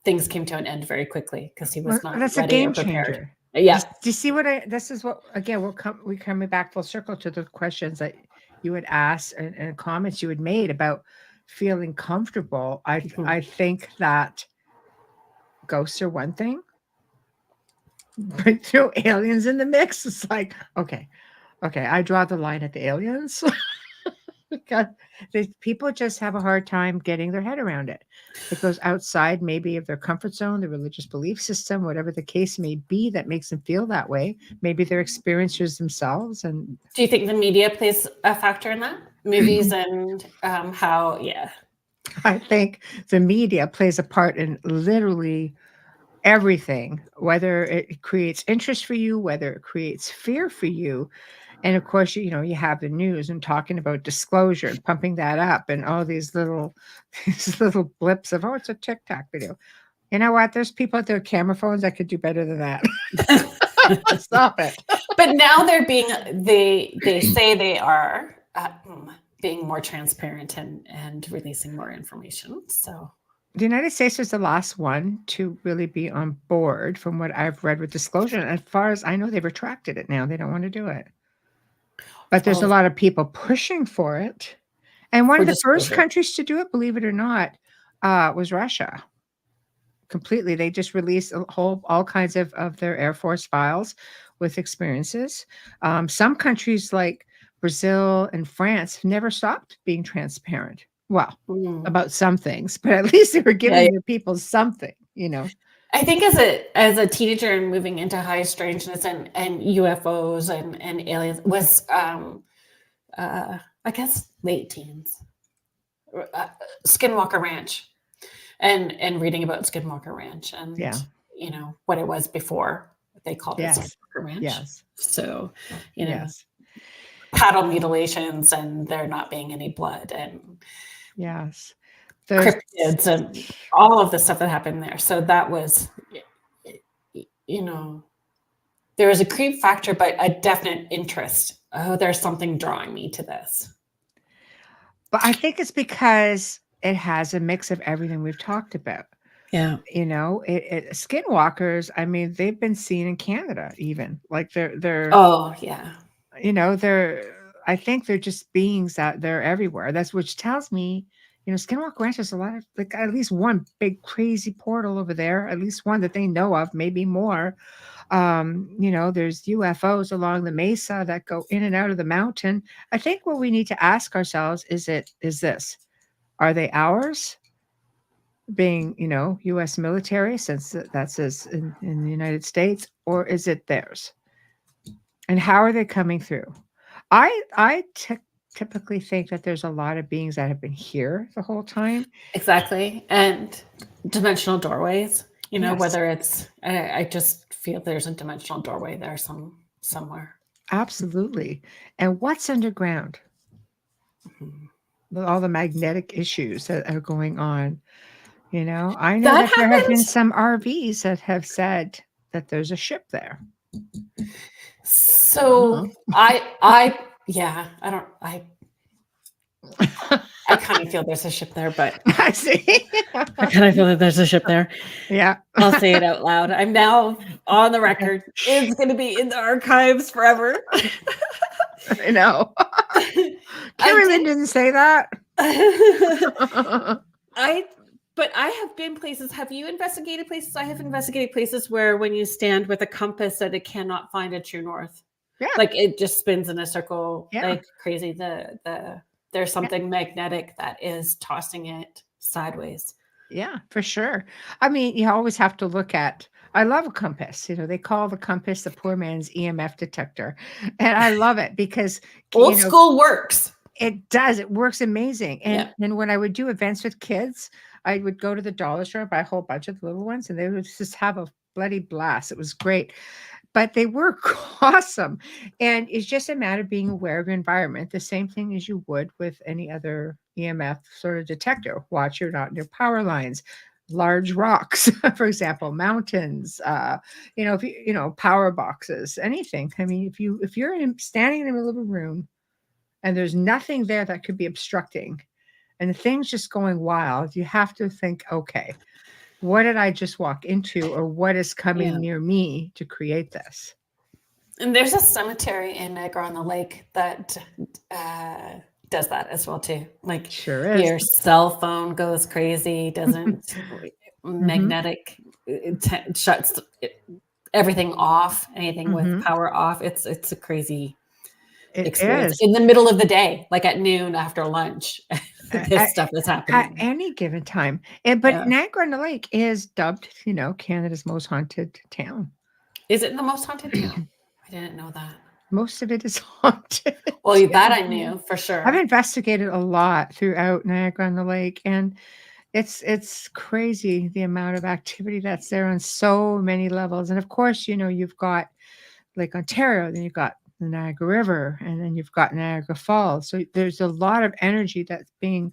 things came to an end very quickly because he was not that's ready a game or prepared. changer. Yeah. Do you see what this is what, again, we're coming back full circle to the questions that you would ask and comments you had made about feeling comfortable. I think that ghosts are one thing, but throw aliens in the mix. It's like, okay, I draw the line at the aliens. Because people just have a hard time getting their head around it. It goes outside maybe of their comfort zone, their religious belief system, whatever the case may be that makes them feel that way. Maybe they're experiencers themselves. And do you think the media plays a factor in that? Movies and how, yeah. I think the media plays a part in literally everything, whether it creates interest for you, whether it creates fear for you. And of course, you have the news and talking about disclosure and pumping that up and all these little blips of, oh, it's a TikTok video. You know what? There's people with their camera phones that could do better than that. Stop it. But now they say they are being more transparent and releasing more information. So the United States is the last one to really be on board from what I've read with disclosure. And as far as I know, they've retracted it now. They don't want to do it. But there's a lot of people pushing for it. And one of the first countries to do it, believe it or not, was Russia. Completely. They just released all kinds of their Air Force files with experiences. Some countries like Brazil and France never stopped being transparent. Well, about some things, but at least they were giving their people something, I think as a teenager and moving into high strangeness and UFOs and aliens was I guess late teens. Skinwalker Ranch and reading about Skinwalker Ranch and what it was before they called it Skinwalker Ranch. Yes. So, paddle mutilations and there not being any blood and cryptids and all of the stuff that happened there. So that was, there was a creep factor, but a definite interest. Oh, there's something drawing me to this. But I think it's because it has a mix of everything we've talked about. Yeah. Skinwalkers, I mean, they've been seen in Canada even. Like they're oh, yeah. I think they're just beings that they're everywhere. That's which tells me, Skinwalker Ranch has a lot of, like, at least one big crazy portal over there, at least one that they know of, maybe more. There's UFOs along the mesa that go in and out of the mountain. I think what we need to ask ourselves is this: are they ours? being, U.S. military, since that's in the United States, or is it theirs? And how are they coming through? I typically think that there's a lot of beings that have been here the whole time. Exactly. And dimensional doorways, Yes, whether it's, I just feel there's a dimensional doorway there somewhere. absolutely. And what's underground? Mhm. All the magnetic issues that are going on. I know That that there have been happens. some RVs that have said that there's a ship there. So yeah, I kind of feel there's a ship there, but I see. I kind of feel that there's a ship there. Yeah. I'll say it out loud. I'm now on the record. It's going to be in the archives forever. I know. I Kerrilynn did. didn't say that. I but I have been places. Have you investigated places? I have investigated places where when you stand with a compass that it cannot find a true north. Yeah. Like it just spins in a circle Yeah. like crazy. There's something magnetic that is tossing it sideways. Yeah, for sure. I mean, you always have to look at. I love a compass. They call the compass the poor man's EMF detector. And I love it because, Old school works. it does. It works amazing. And Yeah. and when I would do events with kids, I would go to the dollar store, buy a whole bunch of little ones, and they would just have a bloody blast. It was great. But they work awesome. And it's just a matter of being aware of your environment, the same thing as you would with any other EMF sort of detector. Watch you're not near power lines, large rocks, for example, mountains, if power boxes, anything. I mean, if you're standing in the middle of a room and there's nothing there that could be obstructing and the thing's just going wild, you have to think, okay, what did I just walk into, or what is coming Yeah. near me to create this? And there's a cemetery in Niagara on the Lake that does that as well too. Like Sure is. your cell phone goes crazy, doesn't magnetic shuts everything off. Anything with power off, it's a crazy experience is. in the middle of the day, like at noon after lunch. This stuff is At happening. any given time. But Niagara-on-the-Lake is dubbed, Canada's most haunted town. Is it the most haunted town? I didn't know that. Most of it is haunted. Well, that I knew for sure. I've investigated a lot throughout Niagara-on-the-Lake, and it's crazy the amount of activity that's there on so many levels. And of course, you've got Lake Ontario, then you've got the Niagara River, and then you've got Niagara Falls. So there's a lot of energy that's being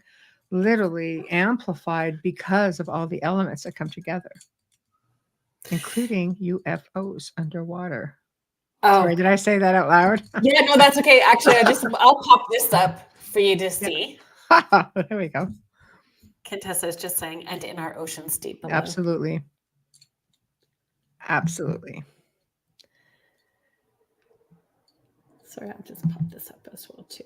literally amplified because of all the elements that come together, including UFOs underwater. Oh, sorry, did I say that out loud? Yeah, no, that's okay. Actually, I'll pop this up for you to see. There we go. Contessa is just saying, and in our oceans deep below. Absolutely. Sorry, I'll just pop this up as well too.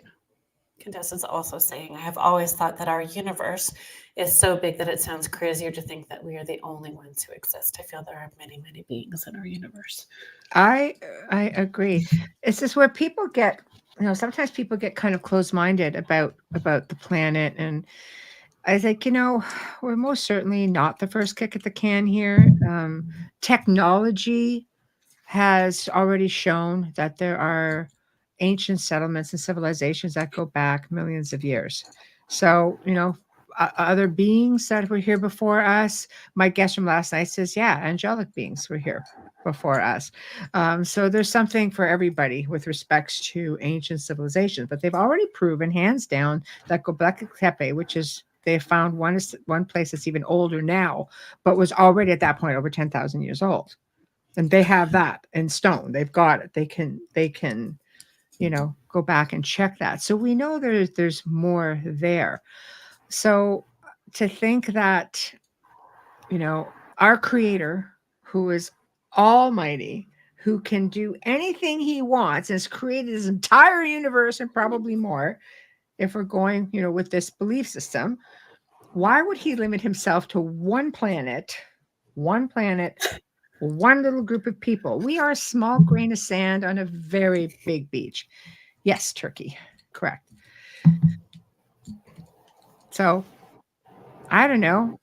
Contessa's also saying, I have always thought that our universe is so big that it sounds crazier to think that we are the only ones who exist. I feel there are many, many beings in our universe. I agree. It's just where people get, sometimes people get kind of closed-minded about the planet. And I think, we're most certainly not the first kick at the can here. Technology has already shown that there are ancient settlements and civilizations that go back millions of years. So, other beings that were here before us, my guest from last night says, yeah, angelic beings were here before us. So there's something for everybody with respects to ancient civilizations, but they've already proven hands down that Göbekli Tepe, which is, they found one place that's even older now, but was already at that point over 10,000 years old. And they have that in stone. They've got it. They can, go back and check that. So we know there's more there. So to think that, our creator, who is almighty, who can do anything he wants, and has created his entire universe and probably more, if we're going, with this belief system, why would he limit himself to one planet, one little group of people? We are a small grain of sand on a very big beach. Yes, Turkey. Correct. So, I don't know.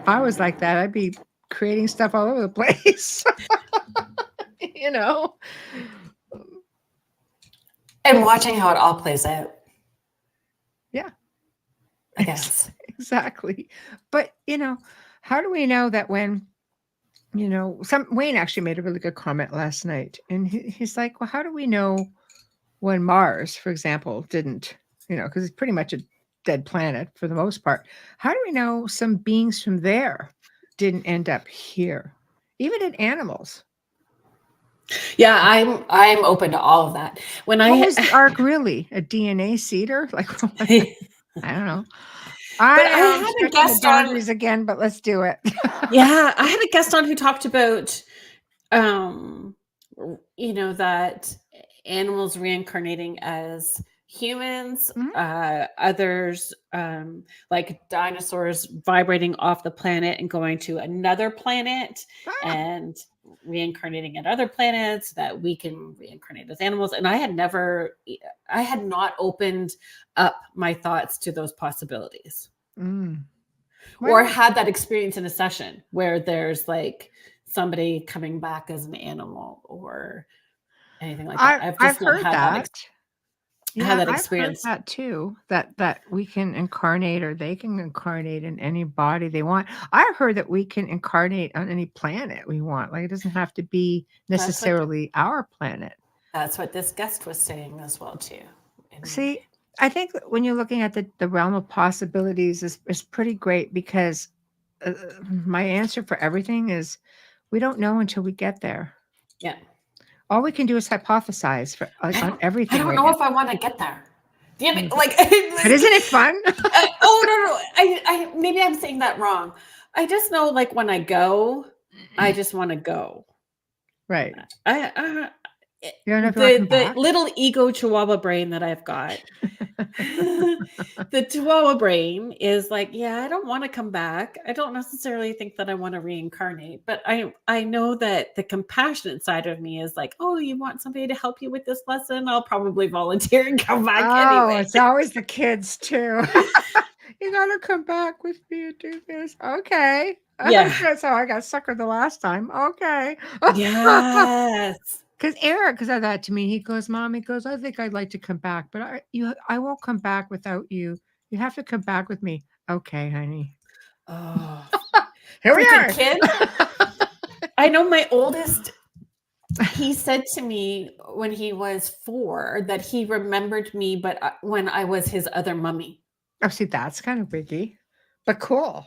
I was like that. I'd be creating stuff all over the place. You know? And watching how it all plays out. Yeah. I guess. Exactly. But, how do we know that when, Wayne actually made a really good comment last night. And he's like, well, how do we know when Mars, for example, didn't, because it's pretty much a dead planet for the most part. How do we know some beings from there didn't end up here? Even in animals. Yeah, I'm open to all of that. What was the ark really? A DNA cedar? Like, I don't know. I had a guest on again, but let's do it. Yeah, I had a guest on who talked about, that animals reincarnating as humans, others like dinosaurs vibrating off the planet and going to another planet and reincarnating at other planets, that we can reincarnate as animals. And I had not opened up my thoughts to those possibilities. Or had that experience in a session where there's like somebody coming back as an animal or anything like that. I've just heard that. Had that experience. I've heard that too, that we can incarnate, or they can incarnate in any body they want. I've heard that we can incarnate on any planet we want. Like, it doesn't have to be necessarily our planet. That's what this guest was saying as well too. See, I think when you're looking at the realm of possibilities is pretty great, because my answer for everything is we don't know until we get there. Yeah. All we can do is hypothesize on everything. I don't know if I want to get there. Yeah, but isn't it fun? No. I maybe I'm saying that wrong. I just know, like, when I go, I just want to go. Right. The little ego chihuahua brain that I've got. The chihuahua brain is like, yeah, I don't want to come back. I don't necessarily think that I want to reincarnate, but I know that the compassionate side of me is like, oh, you want somebody to help you with this lesson? I'll probably volunteer and come back anyway. It's always the kids too. You gotta come back with me and do this. Okay. Yeah. That's how I got suckered the last time. Okay. Yes. Because Eric said that to me. He goes, Mom, I think I'd like to come back, but I won't come back without you. You have to come back with me. Okay, honey. Oh, here we are. Kid. I know my oldest, he said to me when he was 4 that he remembered me, but when I was his other mummy. Oh, see, that's kind of wiggy, but cool.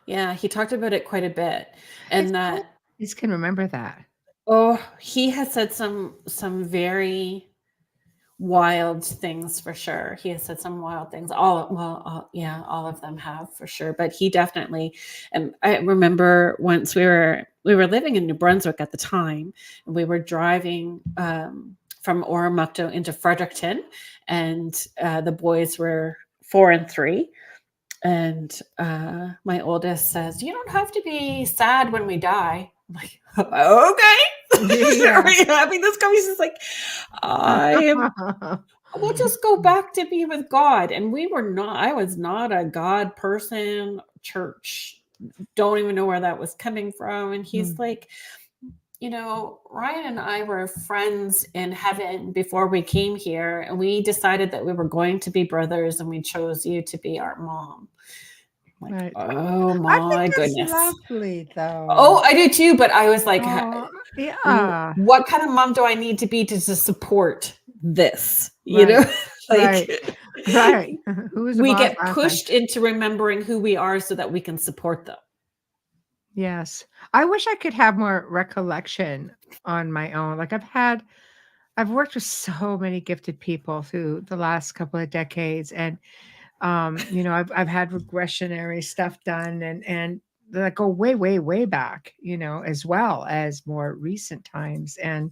Yeah, he talked about it quite a bit. And that he can remember that. Oh, he has said some very wild things for sure. He has said some wild things. All of them have for sure. But he definitely, and I remember once we were living in New Brunswick at the time, and we were driving from Oromocto into Fredericton, and the boys were 4 and 3. And my oldest says, "You don't have to be sad when we die." I'm like, okay. Yeah. Are you having this conversation? It's like, we'll just go back to be with God. And I was not a God person. Church, don't even know where that was coming from. And he's like, Ryan and I were friends in heaven before we came here, and we decided that we were going to be brothers, and we chose you to be our mom. Like, right. Oh my goodness. Lovely though. Oh, I do too, but I was like, yeah. What kind of mom do I need to be to support this? You know? Right. We get pushed into remembering who we are so that we can support them. Yes. I wish I could have more recollection on my own. Like I've worked with so many gifted people through the last couple of decades, and I've had regressionary stuff done and that go way, way, way back, as well as more recent times. And,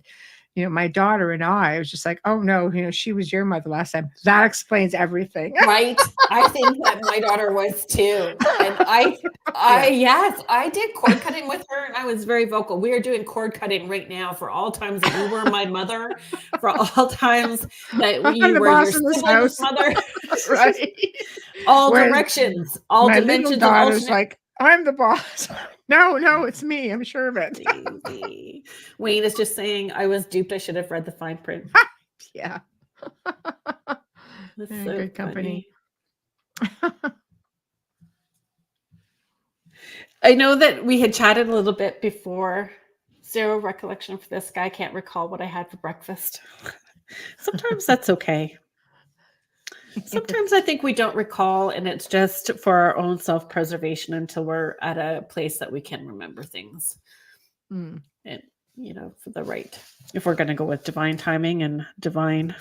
my daughter and I was just like, oh no, she was your mother last time. That explains everything. Right. I think that my daughter was too. And yes, I did cord cutting with her, and I was very vocal. We are doing cord cutting right now for all times that you were my mother, for all times that you were your sibling's mother. Right. All directions, all dimensions. Daughter's like, I'm the boss. No, it's me. I'm sure of it. Crazy. Wayne is just saying, I was duped. I should have read the fine print. Yeah. That's Yeah, so good company. funny. I know that we had chatted a little bit before. Zero recollection for this guy. Can't recall what I had for breakfast. Sometimes that's okay. Sometimes I think we don't recall, and it's just for our own self-preservation until we're at a place that we can remember things. Mm. And, for the right, if we're going to go with divine timing and divine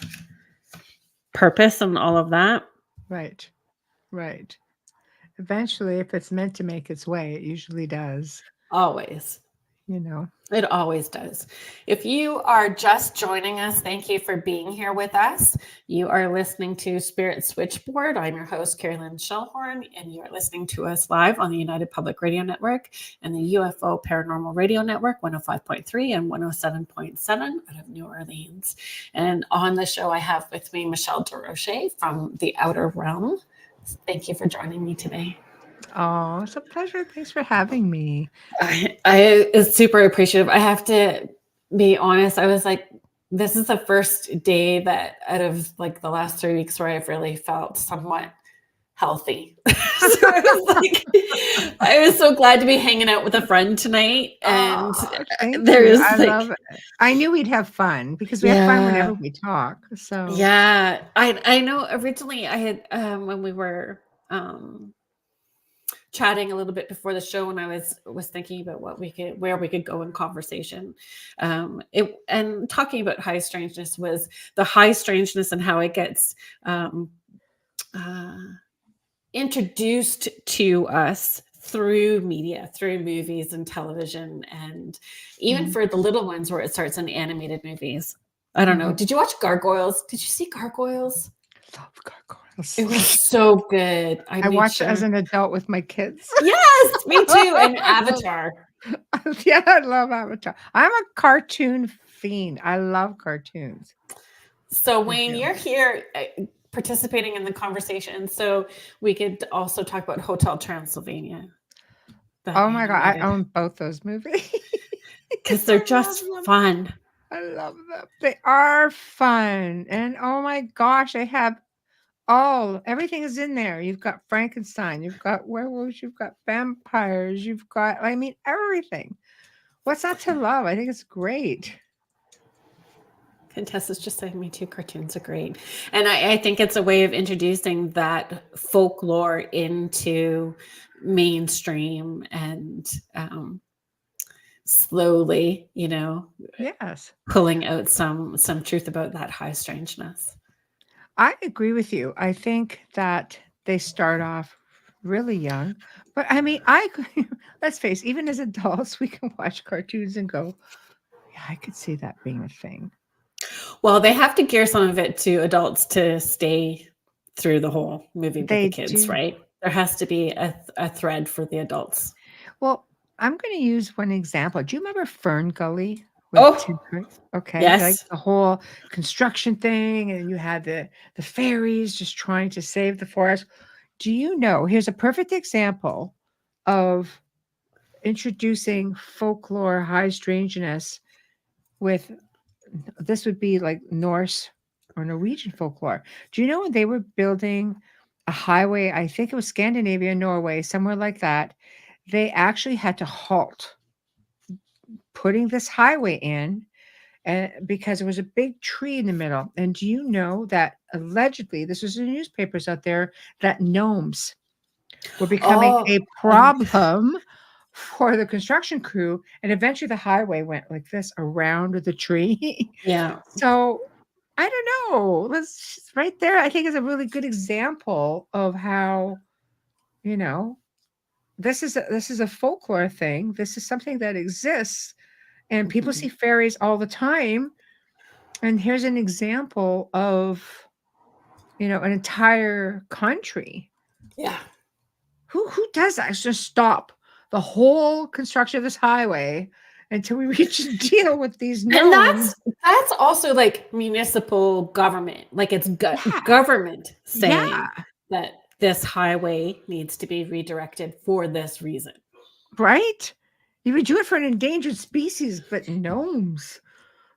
purpose and all of that. Right. Eventually, if it's meant to make its way, it usually does. Always. It always does. If you are just joining us, thank you for being here with us. You are listening to Spirit Switchboard. I'm your host, Kerrilynn and Michelle, and you are listening to us live on the United Public Radio Network and the UFO Paranormal Radio Network, 105.3 and 107.7 out of New Orleans. And on the show, I have with me Michelle Desrochers from the Outer Realm. Thank you for joining me today. Oh, it's a pleasure. Thanks for having me. I is super appreciative. I have to be honest. I was like, this is the first day that out of like the last 3 weeks where I've really felt somewhat healthy. So I was so glad to be hanging out with a friend tonight. And I love it. I knew we'd have fun because we have fun whenever we talk. So yeah, I know originally I had when we were chatting a little bit before the show, and I was thinking about where we could go in conversation. And talking about high strangeness was the high strangeness and how it gets introduced to us through media, through movies and television, and even for the little ones where it starts in animated movies. I don't know. Did you watch Gargoyles? Did you see Gargoyles? I love Gargoyles. It was so good. I watched it as an adult with my kids. Yes, me too. And Avatar. Yeah, I love Avatar. I'm a cartoon fiend. I love cartoons. So Wayne, you're here participating in the conversation. So we could also talk about Hotel Transylvania. Oh my God, I own both those movies. Because they're just fun. I love them. They are fun. And oh my gosh, they have everything is in there. You've got Frankenstein, you've got werewolves, you've got vampires, you've got, everything. What's not to love? I think it's great. Contessa's just saying, me too, cartoons are great. And I think it's a way of introducing that folklore into mainstream and slowly, yes, pulling out some truth about that high strangeness. I agree with you. I think that they start off really young, but let's face, even as adults, we can watch cartoons and go, yeah, I could see that being a thing. Well, they have to gear some of it to adults to stay through the whole movie with the kids, right? There has to be a thread for the adults. Well, I'm going to use one example. Do you remember Fern Gully? Okay. Yes. Like the whole construction thing, and you had the fairies just trying to save the forest. Do you know? Here's a perfect example of introducing folklore, high strangeness with. This would be like Norse or Norwegian folklore. Do you know when they were building a highway? I think it was Scandinavia, Norway, somewhere like that. They actually had to halt putting this highway in, and because there was a big tree in the middle. And do you know that allegedly, this was in the newspapers out there, that gnomes were becoming a problem for the construction crew, and eventually the highway went like this around the tree. Yeah. So I don't know. Let's right there. I think is a really good example of how, this is a folklore thing. This is something that exists, and people see fairies all the time. And here's an example of, an entire country. Yeah. Who does that? Just stop the whole construction of this highway until we reach a deal with these gnomes. And that's also like municipal government. Like it's government saying that this highway needs to be redirected for this reason. Right? You would do it for an endangered species, but gnomes.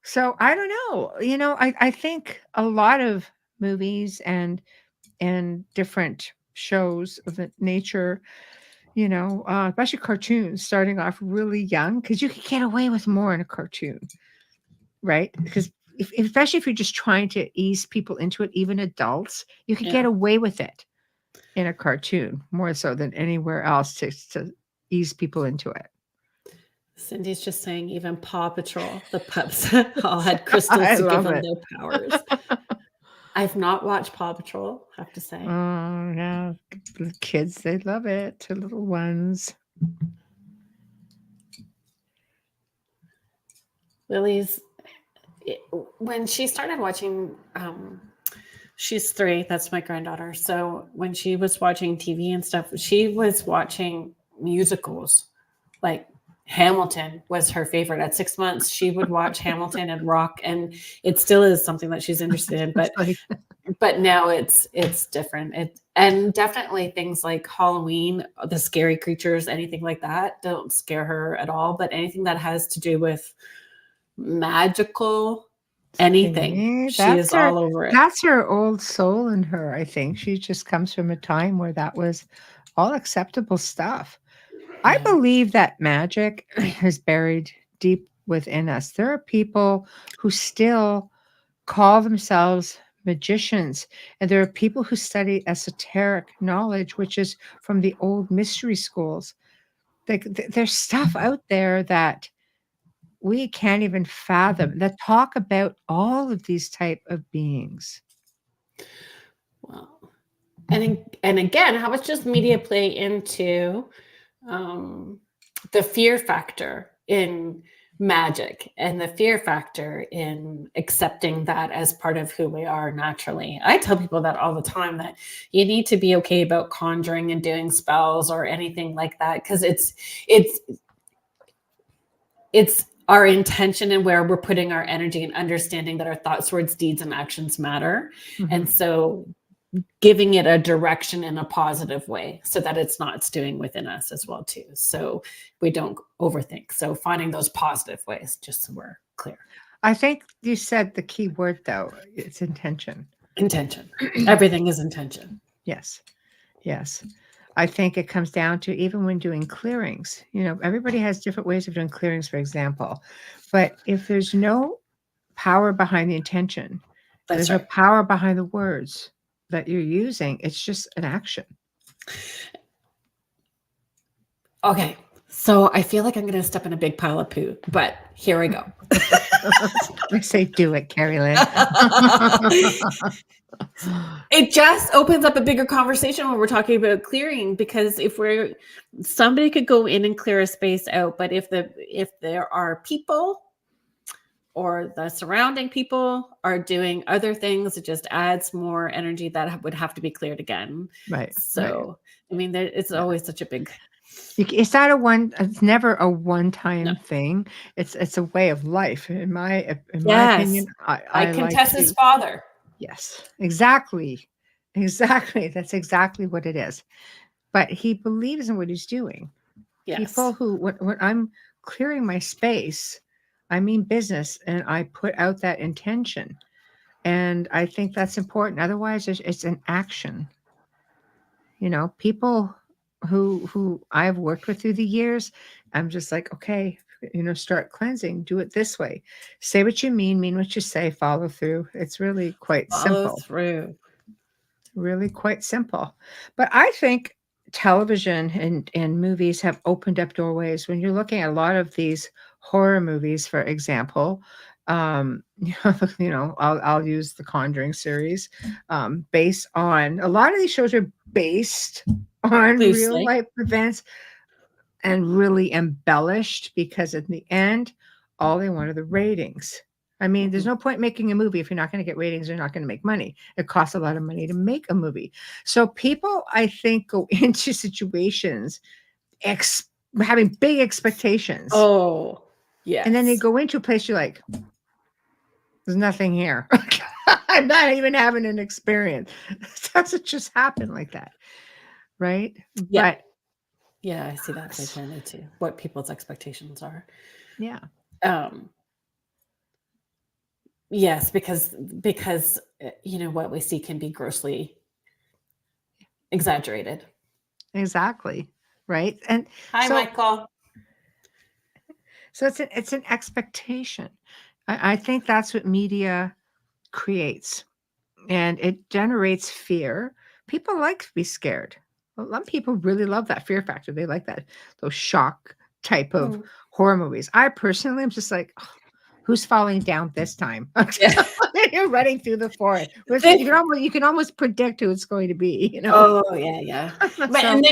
So I don't know. I think a lot of movies and different shows of the nature, especially cartoons, starting off really young, because you could get away with more in a cartoon, right? Because especially if you're just trying to ease people into it, even adults, you could get Yeah. away with it in a cartoon more so than anywhere else to ease people into it. Cindy's just saying even Paw Patrol, the pups all had crystals I to give love them it. their powers. I've not watched Paw Patrol, I have to say. Oh, yeah. The kids, they love it. The little ones. Lily's, when she started watching, she's 3, that's my granddaughter. So when she was watching TV and stuff, she was watching musicals. Like Hamilton was her favorite. At 6 months, she would watch Hamilton and rock, and it still is something that she's interested in. But now it's different. And definitely things like Halloween, the scary creatures, anything like that don't scare her at all. But anything that has to do with magical anything, she is all over it. That's her old soul in her, I think. She just comes from a time where that was all acceptable stuff. I Yeah. believe that magic is buried deep within us. There are people who still call themselves magicians, and there are people who study esoteric knowledge, which is from the old mystery schools. There's stuff out there that we can't even fathom that talk about all of these type of beings. Well, and again, how much does media play into the fear factor in magic and the fear factor in accepting that as part of who we are naturally? I tell people that all the time, that you need to be okay about conjuring and doing spells or anything like that, because it's our intention and where we're putting our energy, and understanding that our thoughts, words, deeds, and actions matter. Mhm. And so giving it a direction in a positive way so that it's not stewing within us as well too. So we don't overthink. So finding those positive ways, just so we're clear. I think you said the key word, though. It's intention. Intention. Everything is intention. Yes. Yes. I think it comes down to, even when doing clearings, everybody has different ways of doing clearings, for example. But if there's no power behind the intention, there's no power behind the words that you're using, it's just an action. Okay. So I feel like I'm going to step in a big pile of poo, but here we go. I say, do it, Kerrilynn. It just opens up a bigger conversation when we're talking about clearing, because somebody could go in and clear a space out, but if there are people or the surrounding people are doing other things, it just adds more energy that would have to be cleared again. Right. So, right. I mean, it's always such a big. It's never a one-time thing. It's a way of life. In my opinion, I contest his father. Yes, exactly. That's exactly what it is. But he believes in what he's doing. Yes. People who, when I'm clearing my space, I mean business, and I put out that intention. And I think that's important. Otherwise, it's an action. People who I've worked with through the years, I'm just like, okay, start cleansing, do it this way. Say what you mean what you say, follow through. It's really quite simple. Really quite simple. But I think television and movies have opened up doorways. When you're looking at a lot of these horror movies, for example, I'll use the Conjuring series, based on, a lot of these shows are based on real life events and really embellished, because in the end, all they want are the ratings. I mean, there's no point making a movie if you're not going to get ratings. You're not going to make money. It costs a lot of money to make a movie. So people, I think, go into situations having big expectations. Oh, yeah. And then they go into a place, you're like, there's nothing here. I'm not even having an experience. It doesn't just happen like that, right? Yeah. But Yeah, I see that very clearly too. What people's expectations are. yeah, Um, yes, because you know what we see can be grossly exaggerated. exactly. Right. And Hi, so Michael. it's an expectation. I think that's what media creates, and it generates fear. People like to be scared. A lot of people really love that fear factor. They like that, those shock type of Mm. horror movies. I personally am just like, "Oh, who's falling down this time?" Yeah. You're running through the forest. You can almost predict who it's going to be, Oh, yeah, yeah. But and So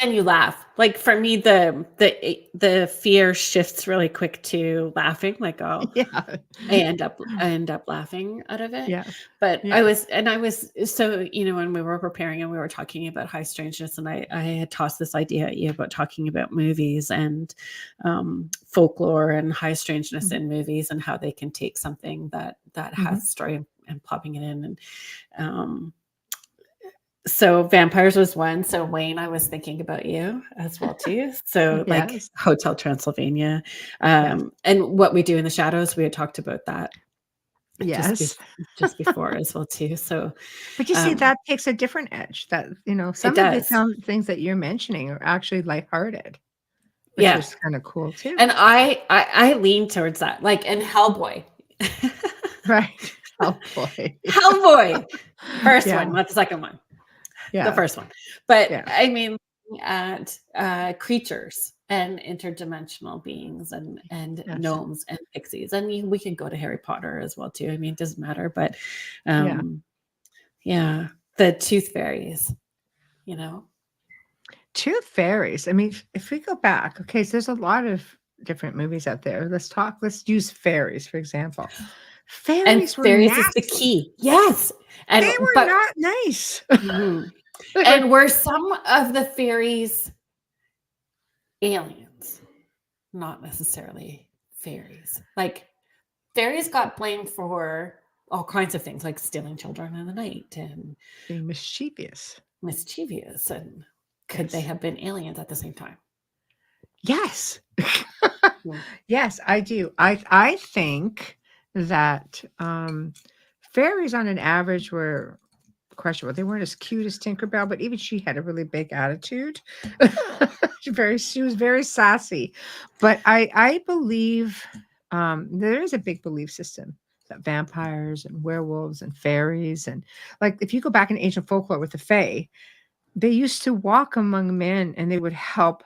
then you laugh. Like for me, the fear shifts really quick to laughing. Like yeah, I end up laughing out of it. yeah, But yeah, I was so, you know, when we were preparing and we were talking about high strangeness, and I had tossed this idea at you about talking about movies and folklore and high strangeness mhm, in movies and how they can take something that mhm. has story and popping it in. And um so vampires was one. So Wayne, I was thinking about you as well too. So like Yes, Hotel Transylvania, yes, and What We Do in the Shadows. We had talked about that just yes. just before as well too. So But you see, um, that takes a different edge. That it some of the does, things that you're mentioning are actually lighthearted, which yeah. is kind of cool too. And I lean towards that, like in Hellboy. Right. Oh boy. Hellboy, first Yeah, one, not the second one. The yeah, first one. But yeah. I mean, at creatures and interdimensional beings and Yes. gnomes and pixies, and we can go to Harry Potter as well too. I mean, it doesn't matter, but Yeah. um, yeah, the tooth fairies, you know, Tooth fairies. I mean, if we go back, okay, so there's a lot of different movies out there. Let's use fairies, for example. and Fairies were fairies is the nasty. key. Yes, They and were but not nice. mhm. They were And were some of the fairies aliens, not necessarily fairies. Like fairies got blamed for all kinds of things, like stealing children in the night and being mischievous. mischievous. And could they Yes. have been aliens at the same time? Yes. Mm. Yes, I do. I think that fairies on an average were questionable. They weren't as cute as Tinkerbell, but even she had a really big attitude. She was very sassy. But I believe there is a big belief system that vampires and werewolves and fairies, and like if you go back in ancient folklore with the Fae, they used to walk among men and they would help.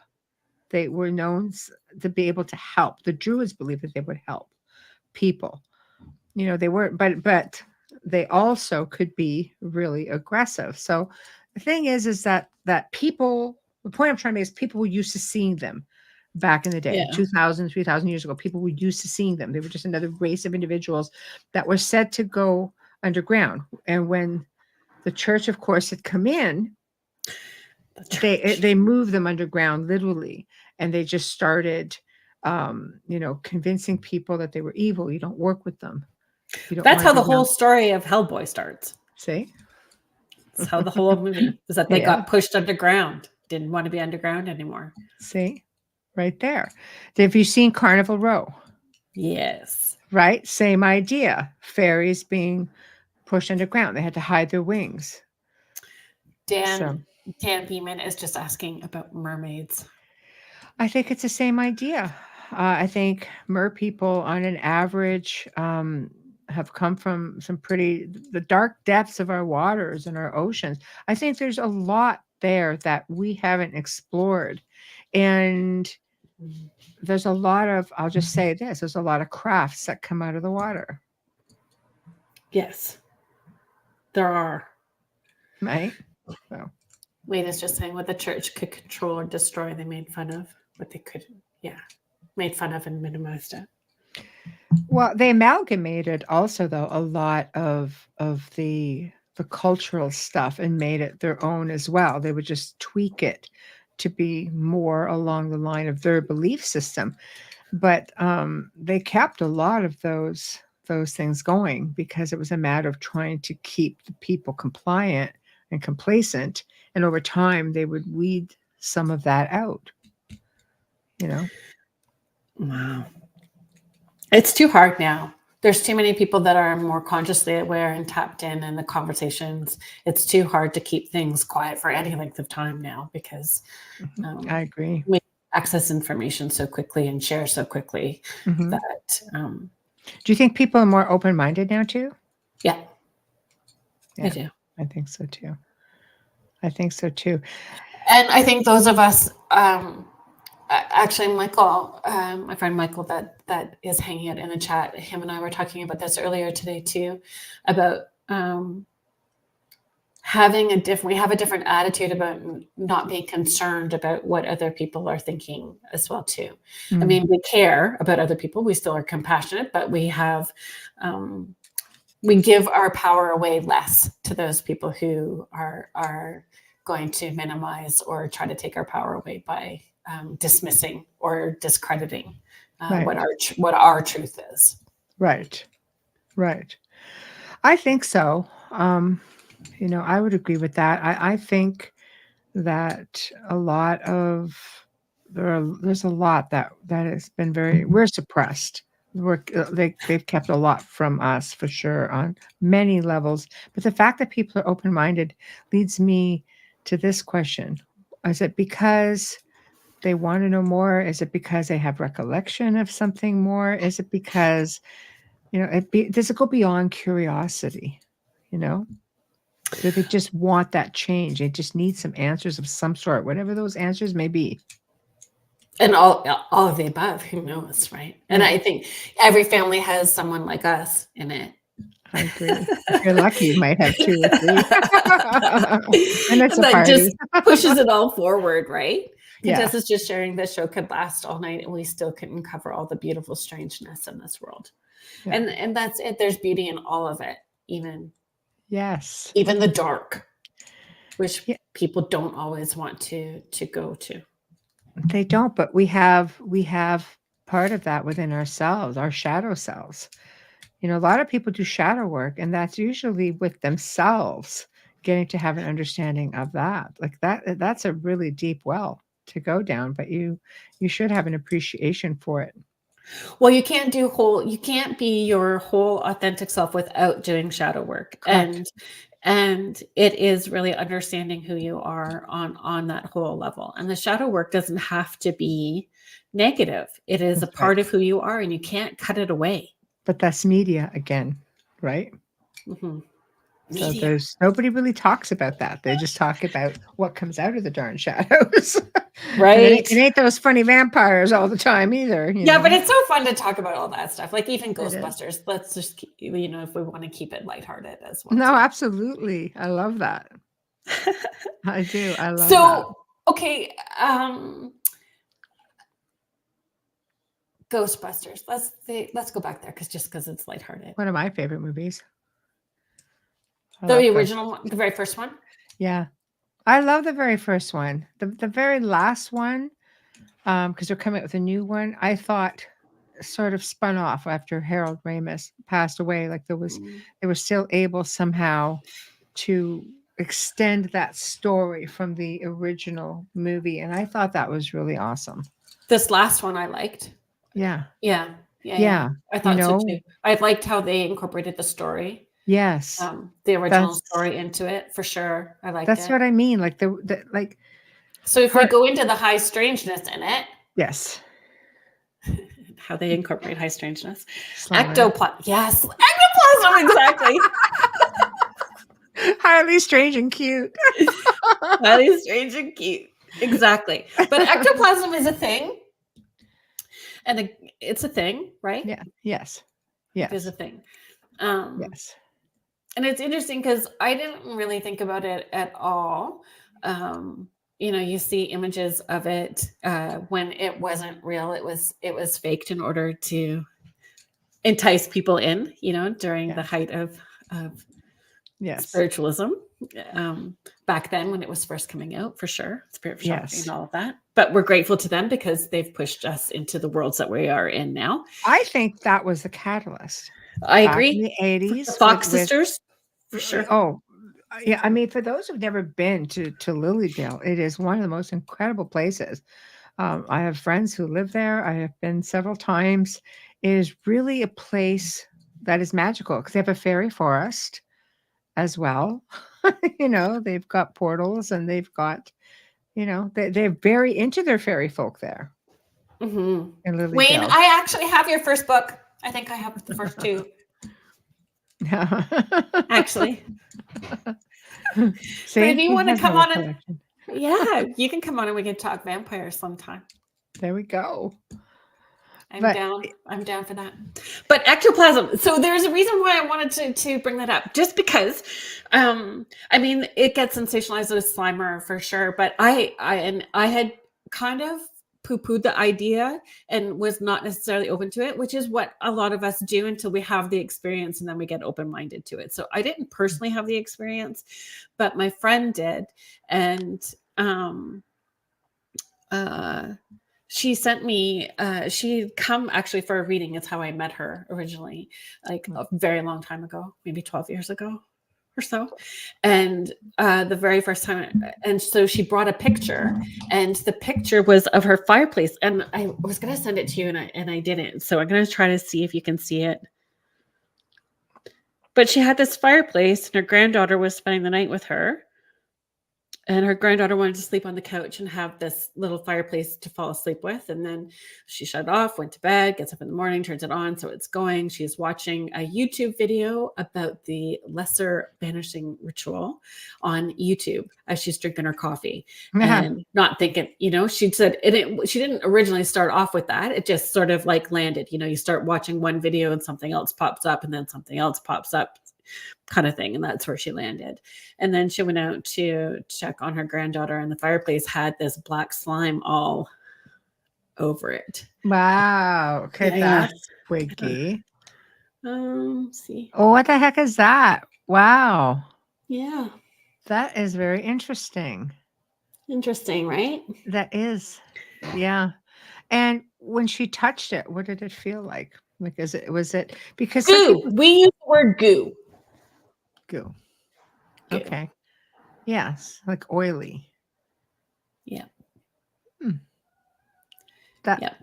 They were known to be able to help. The Druids believed that they would help people. They weren't, but they also could be really aggressive. So the thing is that people. The point I'm trying to make is people were used to seeing them back in the day, Yeah. 2,000, 3,000 years ago. People were used to seeing them. They were just another race of individuals that were said to go underground. And when the church, of course, had come in, The they church. they moved them underground literally, and they just started convincing people that they were evil. You don't work with them. You don't That's want to how be the whole around. story of Hellboy starts. See? It's how the whole movie is that they Yeah. got pushed underground, didn't want to be underground anymore. See? Right there. Have you seen Carnival Row? Yes. Right? Same idea. Fairies being pushed underground. They had to hide their wings. Dan So Dan Beeman is just asking about mermaids. I think it's the same idea. I think mer people, on an average, have come from the dark depths of our waters and our oceans. I think there's a lot there that we haven't explored. And there's a lot of, I'll just say this, there's a lot of crafts that come out of the water, Yes, there are. right? So, Wade is just saying what the church could control or destroy, they made fun of. What they couldn't, yeah, made fun of and minimized it. well, they amalgamated also though a lot of the cultural stuff and made it their own as well. They would just tweak it to be more along the line of their belief system, but they kept a lot of those things going, because it was a matter of trying to keep the people compliant and complacent. And over time, they would weed some of that out, you know? Wow. It's too hard now. There's too many people that are more consciously aware and tapped in the conversations. It's too hard to keep things quiet for any length of time now, because I agree. we access information so quickly and share so quickly that do you think people are more open-minded now too? yeah, I do. I think so too. I think so too. And I think those of us, actually, Michael, my friend Michael, that is hanging out in the chat, him and I were talking about this earlier today too, about we have a different attitude about not being concerned about what other people are thinking as well too. I mean, we care about other people. We still are compassionate, but we have, we give our power away less to those people who are going to minimize or try to take our power away by dismissing or discrediting what our truth is. Right. I think so. I would agree with that. I think that there's a lot that has been we're suppressed. They've kept a lot from us for sure on many levels. But the fact that people are open-minded leads me to this question. Is it because they want to know more? Is it because they have recollection of something more? Is it because, does it go beyond curiosity? Do they just want that change? They just need some answers of some sort, whatever those answers may be. And all of the above, who knows, right? And I think every family has someone like us in it. I agree. If you're lucky, you might have 2 or 3. And it's a party. Just pushes it all forward, right? Yeah. Contessa's just sharing this show could last all night and we still couldn't cover all the beautiful strangeness in this world. Yeah. And that's it. There's beauty in all of it, even the dark, which people don't always want to go to. They don't, but we have part of that within ourselves, our shadow selves. A lot of people do shadow work, and that's usually with themselves, getting to have an understanding of that. Like that's a really deep well to go down, but you should have an appreciation for it. Well, you can't be your whole authentic self without doing shadow work. Correct. And it is really understanding who you are on that whole level. And the shadow work doesn't have to be negative. It is a part of who you are, and you can't cut it away. But that's media again, right? So nobody really talks about that. They just talk about what comes out of the darn shadows. Right. It ain't those funny vampires all the time either. But it's so fun to talk about all that stuff. Like even Ghostbusters. Let's just, if we want to keep it lighthearted as well. No, absolutely. I love that. I do. I love that. Okay. Ghostbusters. Let's go back there because it's lighthearted. One of my favorite movies. The original one, the very first one? Yeah. I love the very first one. The very last one, because they're coming out with a new one, I thought sort of spun off after Harold Ramis passed away. Like they were still able somehow to extend that story from the original movie. And I thought that was really awesome. This last one I liked. Yeah. I thought so too. I liked how they incorporated the story. Yes. The original story into it for sure. I like that's what I mean. Like so if we go into the high strangeness in it. Yes. How they incorporate high strangeness. Ectoplasm. Yes. Ectoplasm, exactly. Highly strange and cute. Highly strange and cute. Exactly. But ectoplasm is a thing. And it's a thing, right? Yeah. Yes. It is a thing. Yes. And it's interesting because I didn't really think about it at all. You see images of it when it wasn't real. It was faked in order to entice people in, during the height of spiritualism. Back then when it was first coming out, for sure. Spirit photography and all of that. But we're grateful to them because they've pushed us into the worlds that we are in now. I think that was the catalyst. I back in agree. the The 80s Fox with sisters, for sure. oh, yeah, I mean, for those who've never been to Lilydale, it is one of the most incredible places. I have friends who live there. I have been several times. It is really a place that is magical because they have a fairy forest as well. They've got portals and they've got, they're very into their fairy folk there Mm-hmm. in Wayne, Lilydale. I actually have your first book. I think I have the first two, Yeah. actually. See, But if you he want to has a come little on and collection. yeah, you can come on and we can talk vampires sometime. There we go. I'm But down. I'm down for that. But ectoplasm. So there's a reason why I wanted to bring that up. Just because, I mean, it gets sensationalized as Slimer for sure. But I had kind of poo-pooed the idea and was not necessarily open to it, which is what a lot of us do until we have the experience and then we get open-minded to it. So I didn't personally have the experience, but my friend did, and she sent me she'd come actually for a reading. It's how I met her originally, like a very long time ago, maybe 12 years ago or so. And the very first time, and so she brought a picture, and the picture was of her fireplace, and I was going to send it to you, and I didn't. So I'm going to try to see if you can see it. But she had this fireplace, and her granddaughter was spending the night with her. And her granddaughter wanted to sleep on the couch and have this little fireplace to fall asleep with. And then she shut it off, went to bed, gets up in the morning, turns it on. So it's going. She's watching a YouTube video about the lesser banishing ritual on YouTube as she's drinking her coffee and not thinking, she said, she didn't originally start off with that. It just sort of like landed, you start watching one video and something else pops up and then something else pops up, kind of thing. And that's where she landed. And then she went out to check on her granddaughter, and the fireplace had this black slime all over it. Wow. Okay, Yeah. that's wiggy. See. Oh, what the heck is that? Wow. Yeah. That is very interesting. Interesting, right? That is. Yeah. And when she touched it, what did it feel like? Like, was it because goo? We use the word goo. Goo. Okay. Yes, like oily. Yeah. That. Yeah.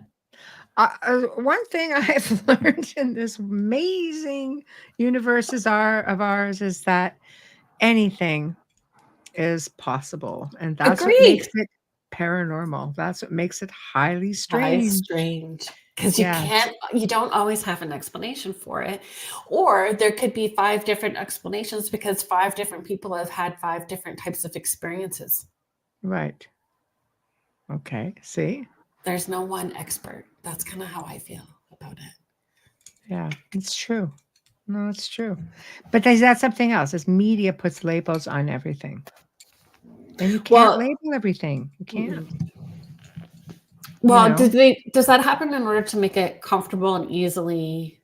One thing I've learned in this amazing universe of ours is that anything is possible, and that's what makes it paranormal. That's what makes it highly strange. Because you don't always have an explanation for it. Or there could be 5 different explanations because 5 different people have had 5 different types of experiences. Right. Okay. See? There's no one expert. That's kind of how I feel about it. Yeah, it's true. No, it's true. But that's something else. As media puts labels on everything. And you can't label everything. You can't. Well, does that happen in order to make it comfortable and easily,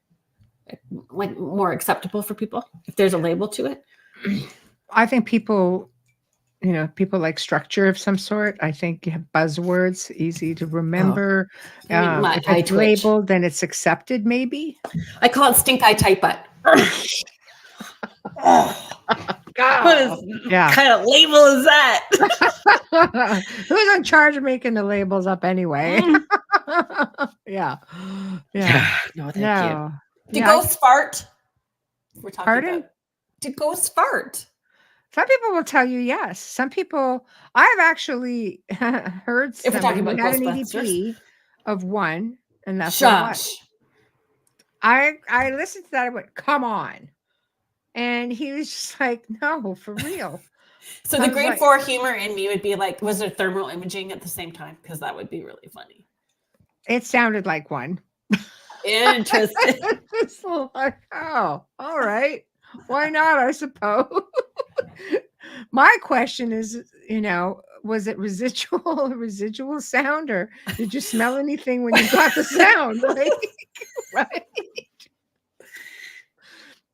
like, more acceptable for people if there's a label to it? I think people like structure of some sort. I think you have buzzwords, easy to remember. If it's labeled, then it's accepted, maybe. I call it stink eye tight butt. God. What kind of label is that? Who's in charge of making the labels up anyway? Yeah. No, thank you. Did ghosts fart? We're talking about. Did ghosts fart? Some people will tell you yes. Some people, I've actually heard if we're talking about had an EVP of one, and that's what it was. I listened to that. I went, come on. And he was just like, no, for real. So the grade 4 humor in me would be like, was there thermal imaging at the same time? Because that would be really funny. It sounded like one. Interesting. It's like, oh, all right. Why not, I suppose. My question is, was it residual sound, or did you smell anything when you got the sound? Right.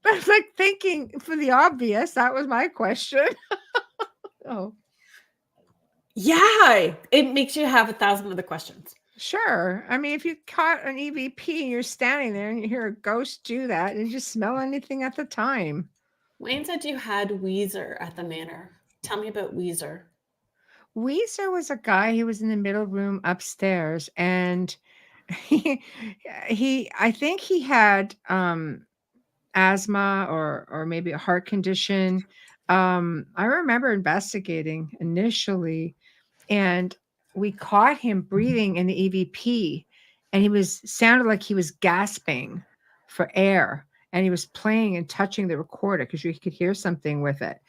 I was like thinking for the obvious. That was my question. Oh. Yeah. It makes you have 1,000 other questions. Sure. I mean, if you caught an EVP and you're standing there and you hear a ghost do that, did you smell anything at the time? Wayne said you had Weezer at the manor. Tell me about Weezer. Weezer was a guy, he was in the middle room upstairs, and he I think he had asthma or maybe a heart condition. I remember investigating initially, and we caught him breathing in the EVP, and he was sounded like he was gasping for air, and he was playing and touching the recorder because you could hear something with it.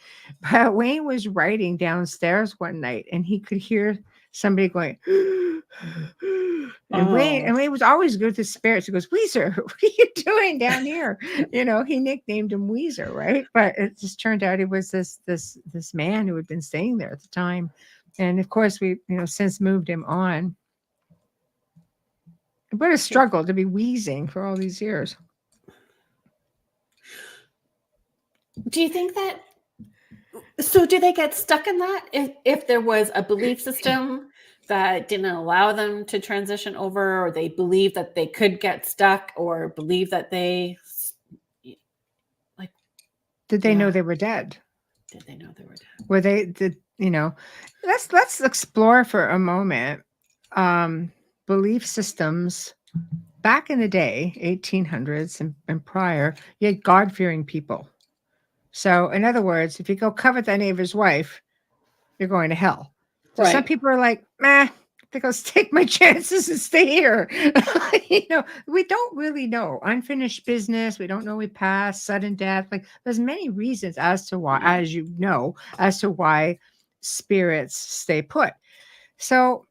But Wayne was writing downstairs one night, and he could hear somebody going and Wayne was always good with spirits. He goes, Weezer, what are you doing down here? He nicknamed him Weezer, right? But it just turned out he was this man who had been staying there at the time. And of course, we, since moved him on. What a struggle to be wheezing for all these years. Do you think that? So, do they get stuck in that? If there was a belief system that didn't allow them to transition over, or they believed that they could get stuck, or believe that they did they know they were dead? Did they know they were dead? Were they did let's explore for a moment belief systems back in the day, 1800s and prior. You had God-fearing people. So in other words, if you go covet the neighbor's wife, you're going to hell. So some people are like, I think I'll take my chances and stay here. We don't really know. Unfinished business. We don't know we pass, sudden death. Like there's many reasons as to why, as to why spirits stay put. So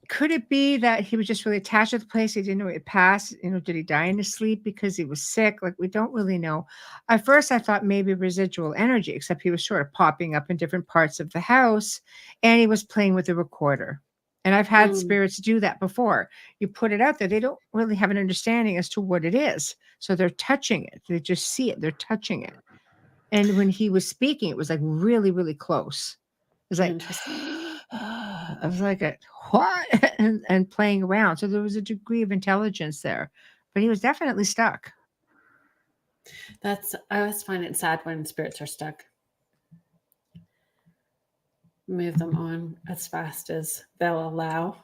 could it be that he was just really attached to the place? He didn't know it passed. Did he die in his sleep because he was sick? Like, we don't really know. At first, I thought maybe residual energy, except he was sort of popping up in different parts of the house, and he was playing with the recorder. And I've had spirits do that before. You put it out there. They don't really have an understanding as to what it is. So they're touching it. They just see it. They're touching it. And when he was speaking, it was like really, really close. It was like, I was like, what? and playing around. So there was a degree of intelligence there, but he was definitely stuck. I always find it sad when spirits are stuck. Move them on as fast as they'll allow.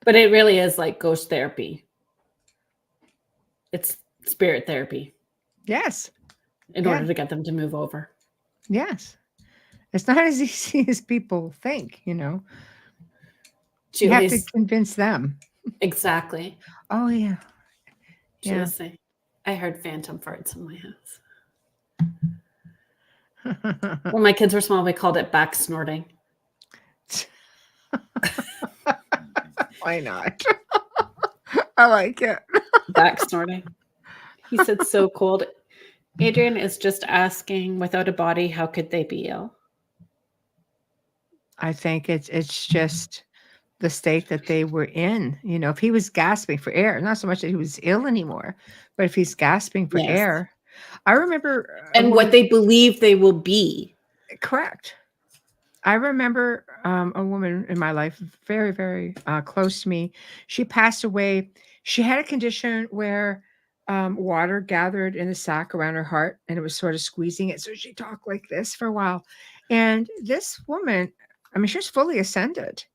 But it really is like ghost therapy. It's spirit therapy. Yes. In order to get them to move over. Yes. It's not as easy as people think, You have to convince them. Exactly. Oh, yeah. Julie, I heard phantom farts in my house. When my kids were small, we called it back snorting. Why not? I like it. Back snorting. He said, so cold. Adrian is just asking, without a body, how could they be ill? I think it's just the state that they were in. If he was gasping for air, not so much that he was ill anymore, but if he's gasping for air. I remember. And what they believe they will be. Correct. I remember a woman in my life, very, very close to me. She passed away. She had a condition where water gathered in a sac around her heart, and it was sort of squeezing it. So she talked like this for a while. And this woman, she was fully ascended.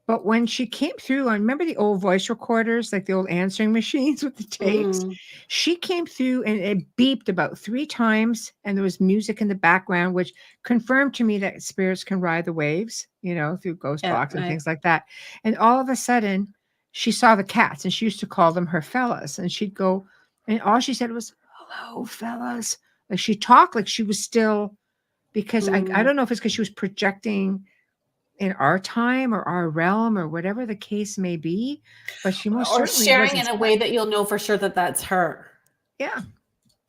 But when she came through, I remember the old voice recorders, like the old answering machines with the tapes. She came through and it beeped about 3 times, and there was music in the background, which confirmed to me that spirits can ride the waves, through ghost box and things like that. And all of a sudden, she saw the cats, and she used to call them her fellas. And she'd go, and all she said was, "Hello, fellas." Like she talked like she was still, because I don't know if it's because she was projecting in our time or our realm or whatever the case may be, but she most certainly sharing in a way that you'll know for sure that that's her. Yeah,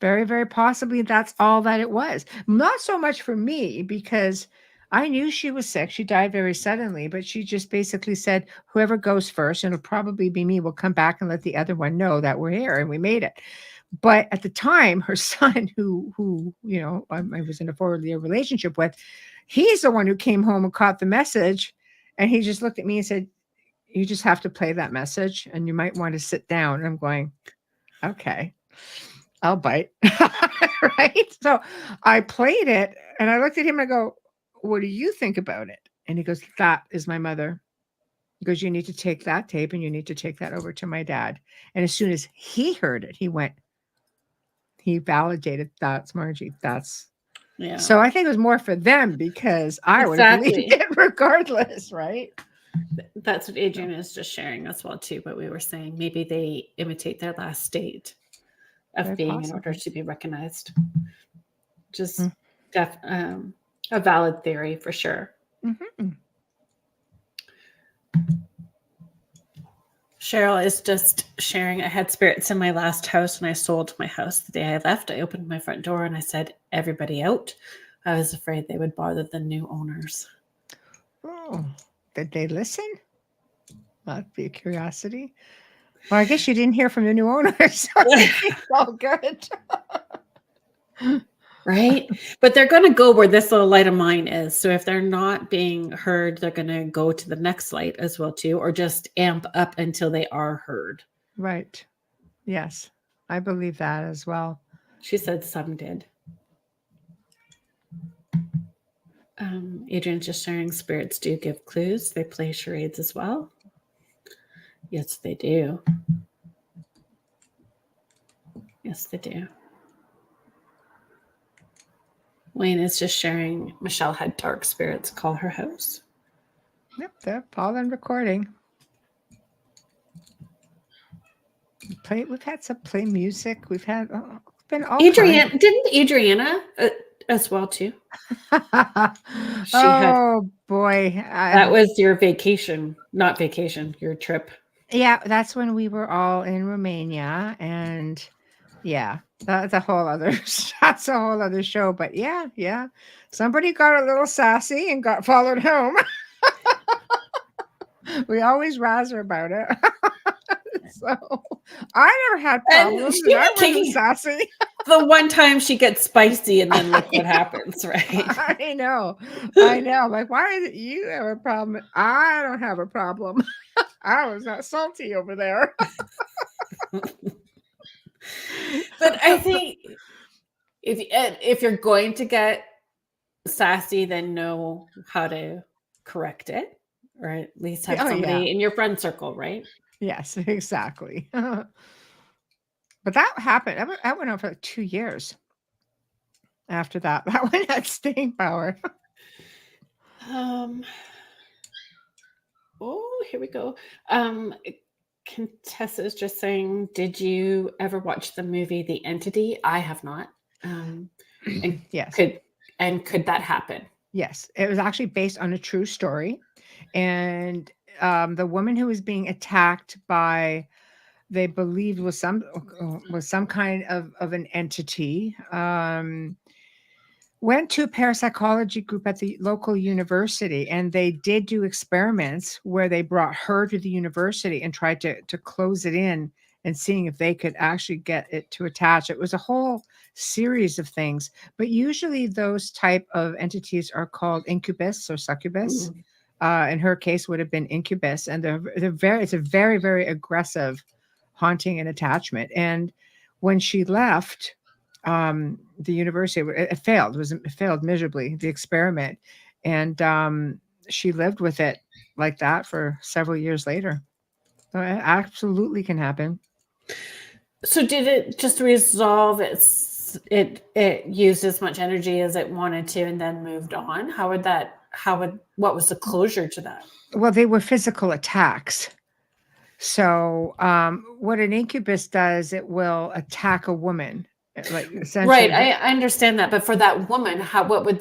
very, very possibly that's all that it was. Not so much for me, because I knew she was sick. She died very suddenly, but she just basically said, whoever goes first, and it'll probably be me, will come back and let the other one know that we're here, and we made it. But at the time, her son, who I was in a 4-year relationship with, he's the one who came home and caught the message, and he just looked at me and said, you just have to play that message, and you might want to sit down. And I'm going, okay, I'll bite. Right. So I played it and I looked at him and I go, what do you think about it? And he goes, that is my mother. He goes, you need to take that tape and you need to take that over to my dad. And as soon as he heard it, he validated, that's Margie. That's Yeah. So I think it was more for them because I would have believed it regardless, right? That's what Adrian is just sharing as well too. But we were saying maybe they imitate their last state of Very being possible. in order to be recognized. Just a valid theory for sure. Mm-hmm. Cheryl is just sharing. I had spirits in my last house when I sold my house. The day I left, I opened my front door and I said, everybody out. I was afraid they would bother the new owners. Oh, did they listen? That'd be a curiosity. Well, I guess you didn't hear from the new owners. So it's all good. Right? But they're going to go where this little light of mine is. So if they're not being heard, they're going to go to the next light as well too, or just amp up until they are heard. Right. Yes. I believe that as well. She said some did. Adrian's just sharing spirits do give clues. They play charades as well. Yes, they do. Yes, they do. Wayne is just sharing Michelle had dark spirits call her house. Yep, they're all in recording. We've had some play music. We've had been all Adriana, didn't Adriana as well too? Boy, that was your vacation, not vacation, your trip. Yeah, that's when we were all in Romania, and yeah, that's a whole other show. But yeah, somebody got a little sassy and got followed home. We always razz her about it. So I never had problems. And I wasn't sassy. The one time she gets spicy, and then look what happens, right? I know. Like, why is it you have a problem? I don't have a problem. I was not salty over there. But I think if you're going to get sassy, then know how to correct it, or at least have somebody in your friend circle, right? Yes, exactly. But that happened. That went on for like 2 years. After that, that one had staying power. Oh, here we go. Contessa is just saying, did you ever watch the movie The Entity? I have not. And yes. Could that happen? Yes. It was actually based on a true story. And the woman who was being attacked by, they believed was some kind of an entity, went to a parapsychology group at the local university, and they did do experiments where they brought her to the university and tried to close it in and seeing if they could actually get it to attach. It was a whole series of things, but usually those type of entities are called incubus or succubus. In her case would have been incubus, and it's a very, very aggressive haunting and attachment. And when she left the university, it failed. It failed miserably, the experiment, and she lived with it like that for several years later. So it absolutely can happen. So did it just resolve it used as much energy as it wanted to and then moved on? What was the closure to that? Well, they were physical attacks. So what an incubus does, it will attack a woman. Like right, I understand that, but for that woman, how was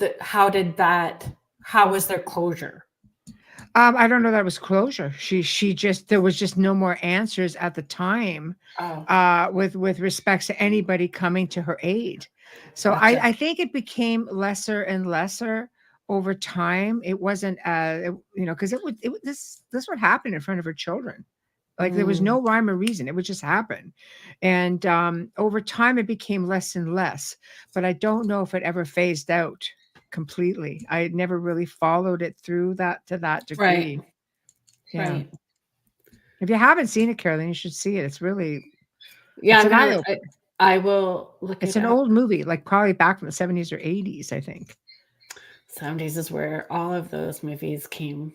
their closure? I don't know that it was closure. There was just no more answers at the time with respects to anybody coming to her aid. So gotcha. I think it became lesser and lesser over time. It wasn't because this would happen in front of her children. Like there was no rhyme or reason. It would just happen. And over time it became less and less, but I don't know if it ever phased out completely. I never really followed it through to that degree. Right. Yeah. Right. If you haven't seen it, Kerrilynn, you should see it. It's really, Yeah, it's an eye opener. I will look It's it an up. old movie, like probably back from the 70s or 80s, I think. 70s is where all of those movies came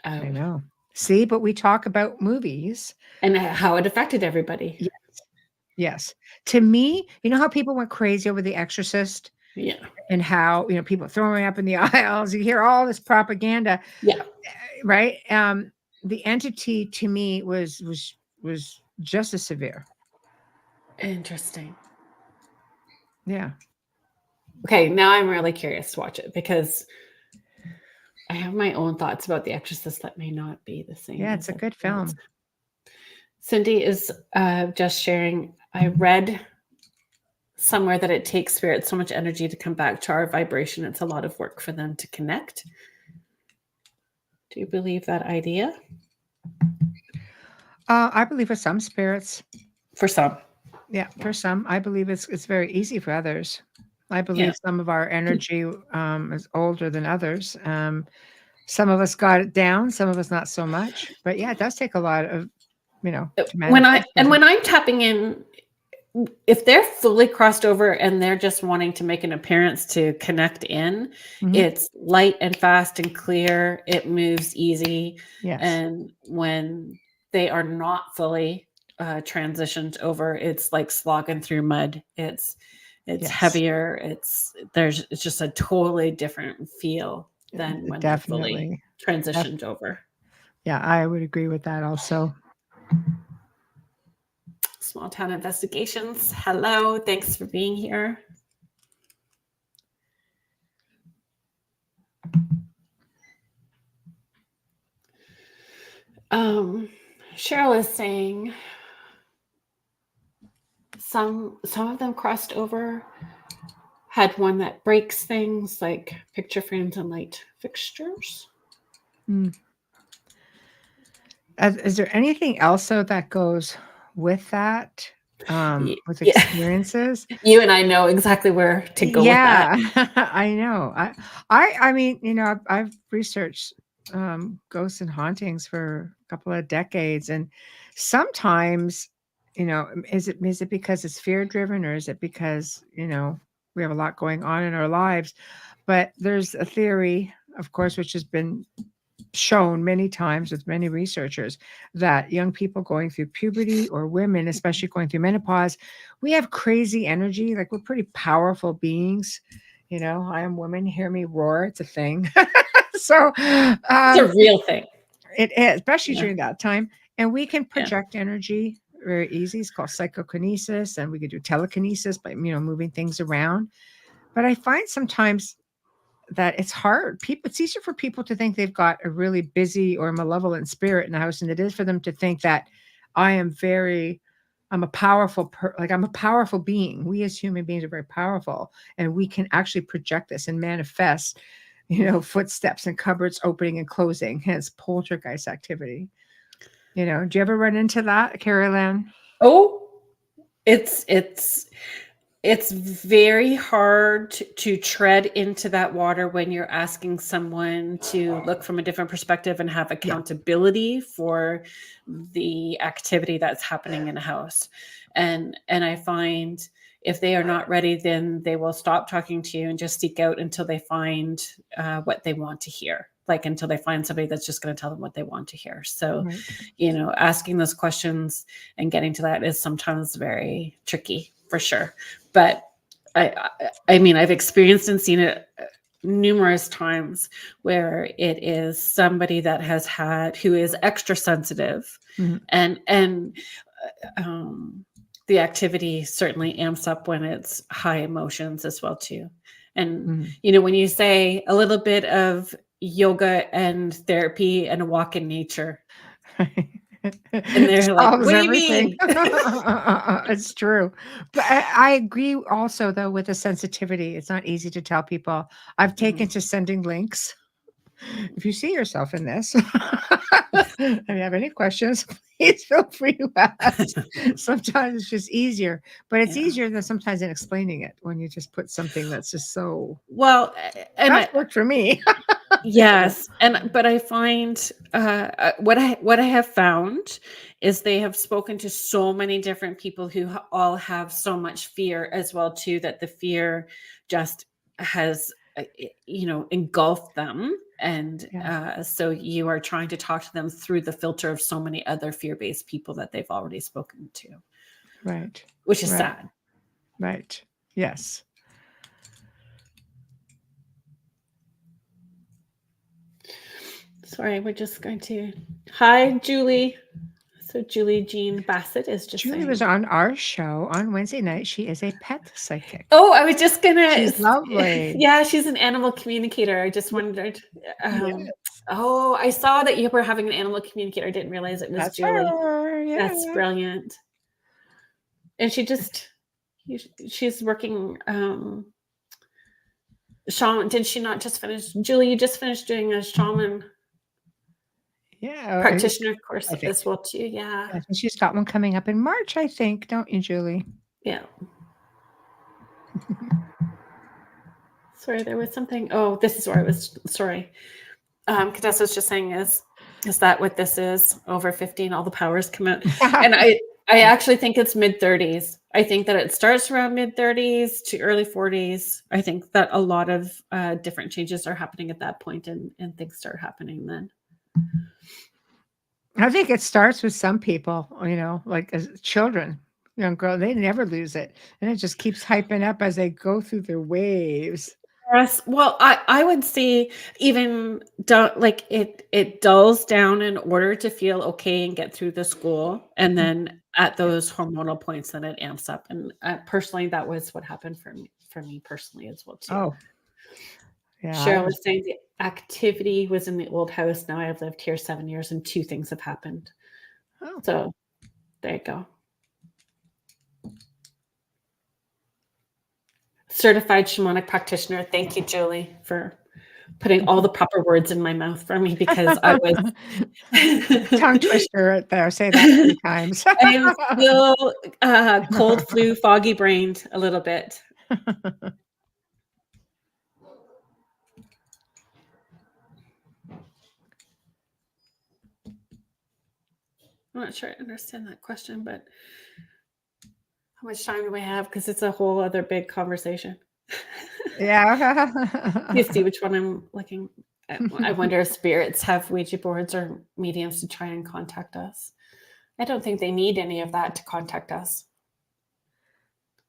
I out know. See, but we talk about movies. and how it affected everybody. Yes. Yes. To me, you know how people went crazy over The Exorcist Yeah. and how, people throwing up in the aisles, you hear all this propaganda, Yeah. right? The entity to me was just as severe. Interesting. Yeah. Okay, now I'm really curious to watch it because I have my own thoughts about The Exorcist that may not be the same. Yeah, as it's a good everyone else. film. Cindy is just sharing. I read somewhere that it takes spirits so much energy to come back to our vibration. It's a lot of work for them to connect. Do you believe that idea? I believe for some spirits. For some. Yeah, for some. I believe it's very easy for others. I Yeah. believe some of our energy is older than others. Some of us got it down, some of us not so much. But yeah, it does take a lot of, to manifest. When I'm tapping in, if they're fully crossed over and they're just wanting to make an appearance to connect in, it's light and fast and clear. It moves easy. Yes. And when they are not fully transitioned over, it's like slogging through mud. It's Yes. heavier. It's just a totally different feel than when they're fully transitioned over. Yeah, I would agree with that also. Small Town Investigations. Hello, thanks for being here. Cheryl is saying some of them crossed over, had one that breaks things like picture frames and light fixtures. Is there anything else though that goes with that? With experiences? You and I know exactly where to go with that. I know. I mean, I've researched ghosts and hauntings for a couple of decades, and sometimes, is it because it's fear driven, or is it because we have a lot going on in our lives? But there's a theory, of course, which has been shown many times with many researchers, that young people going through puberty, or women especially going through menopause, we have crazy energy. Like, we're pretty powerful beings. I am woman, hear me roar. It's a thing. So it's a real thing. It is, especially during that time. And we can project energy very easy. It's called psychokinesis, and we can do telekinesis by moving things around. But I find sometimes that it's hard. It's easier for people to think they've got a really busy or malevolent spirit in the house than it is for them to think that I'm a powerful I'm a powerful being. We as human beings are very powerful, and we can actually project this and manifest, footsteps and cupboards opening and closing, hence poltergeist activity. Do you ever run into that, Kerrilynn? Oh, it's very hard to tread into that water when you're asking someone to look from a different perspective and have accountability for the activity that's happening in a house. And I find if they are not ready, then they will stop talking to you and just seek out until they find what they want to hear. Like, until they find somebody that's just going to tell them what they want to hear. So, asking those questions and getting to that is sometimes very tricky, for sure. But I mean, I've experienced and seen it numerous times where it is somebody that who is extra sensitive, and the activity certainly amps up when it's high emotions as well too. And when you say a little bit of yoga and therapy and a walk in nature, and they're like, what do you mean? It's true. But I agree also, though, with the sensitivity. It's not easy to tell people. I've taken to sending links. If you see yourself in this, if you have any questions, please feel free to ask. Sometimes it's just easier, but it's easier than sometimes in explaining it when you just put something that's just so well. And that worked for me. Yes, but I find what I have found is they have spoken to so many different people who all have so much fear as well too, that the fear just has engulfed them, and Yeah. so you are trying to talk to them through the filter of so many other fear-based people that they've already spoken to, Right. which is Right. sad. Right. Yes. Sorry, we're just going to. Hi, Julie. So Julie Jean Bassett is just Julie was saying. on our show on Wednesday night. She is a pet psychic. Oh, I was just gonna. She's lovely. Yeah, she's an animal communicator. I just wondered. Yeah, Oh, I saw that you were having an animal communicator. I didn't realize it was that's Julie. her. That's Yeah. brilliant. And she's working. Shaman. Did she not just finish? Julie, you just finished doing a shaman Yeah. practitioner course I think. as well too. Yeah, I think she's got one coming up in March, I think, don't you, Julie? yeah. Sorry, there was something. Oh, this is where I was. Sorry. Cadessa was just saying, is that what this is? Over 15, all the powers come out. And I actually think it's mid-30s. I think that it starts around mid-30s to early 40s. I think that a lot of different changes are happening at that point, and things start happening then. I think it starts with some people, like as children, young girl, they never lose it. And it just keeps hyping up as they go through their waves. Yes. Well, I would say even like it dulls down in order to feel okay and get through the school, and then at those hormonal points, then it amps up. And personally, that was what happened for me personally as well too. Oh, yeah. Cheryl was saying the activity was in the old house. Now I've lived here 7 years, and 2 things have happened. Oh. So there you go. Certified shamanic practitioner. Thank you, Julie, for putting all the proper words in my mouth for me, because I was tongue twister right there. Say that 3 times. I am still cold, flu, foggy brained a little bit. I'm not sure I understand that question, but how much time do we have? Because it's a whole other big conversation. Yeah. You see which one I'm looking at. I wonder if spirits have Ouija boards or mediums to try and contact us. I don't think they need any of that to contact us.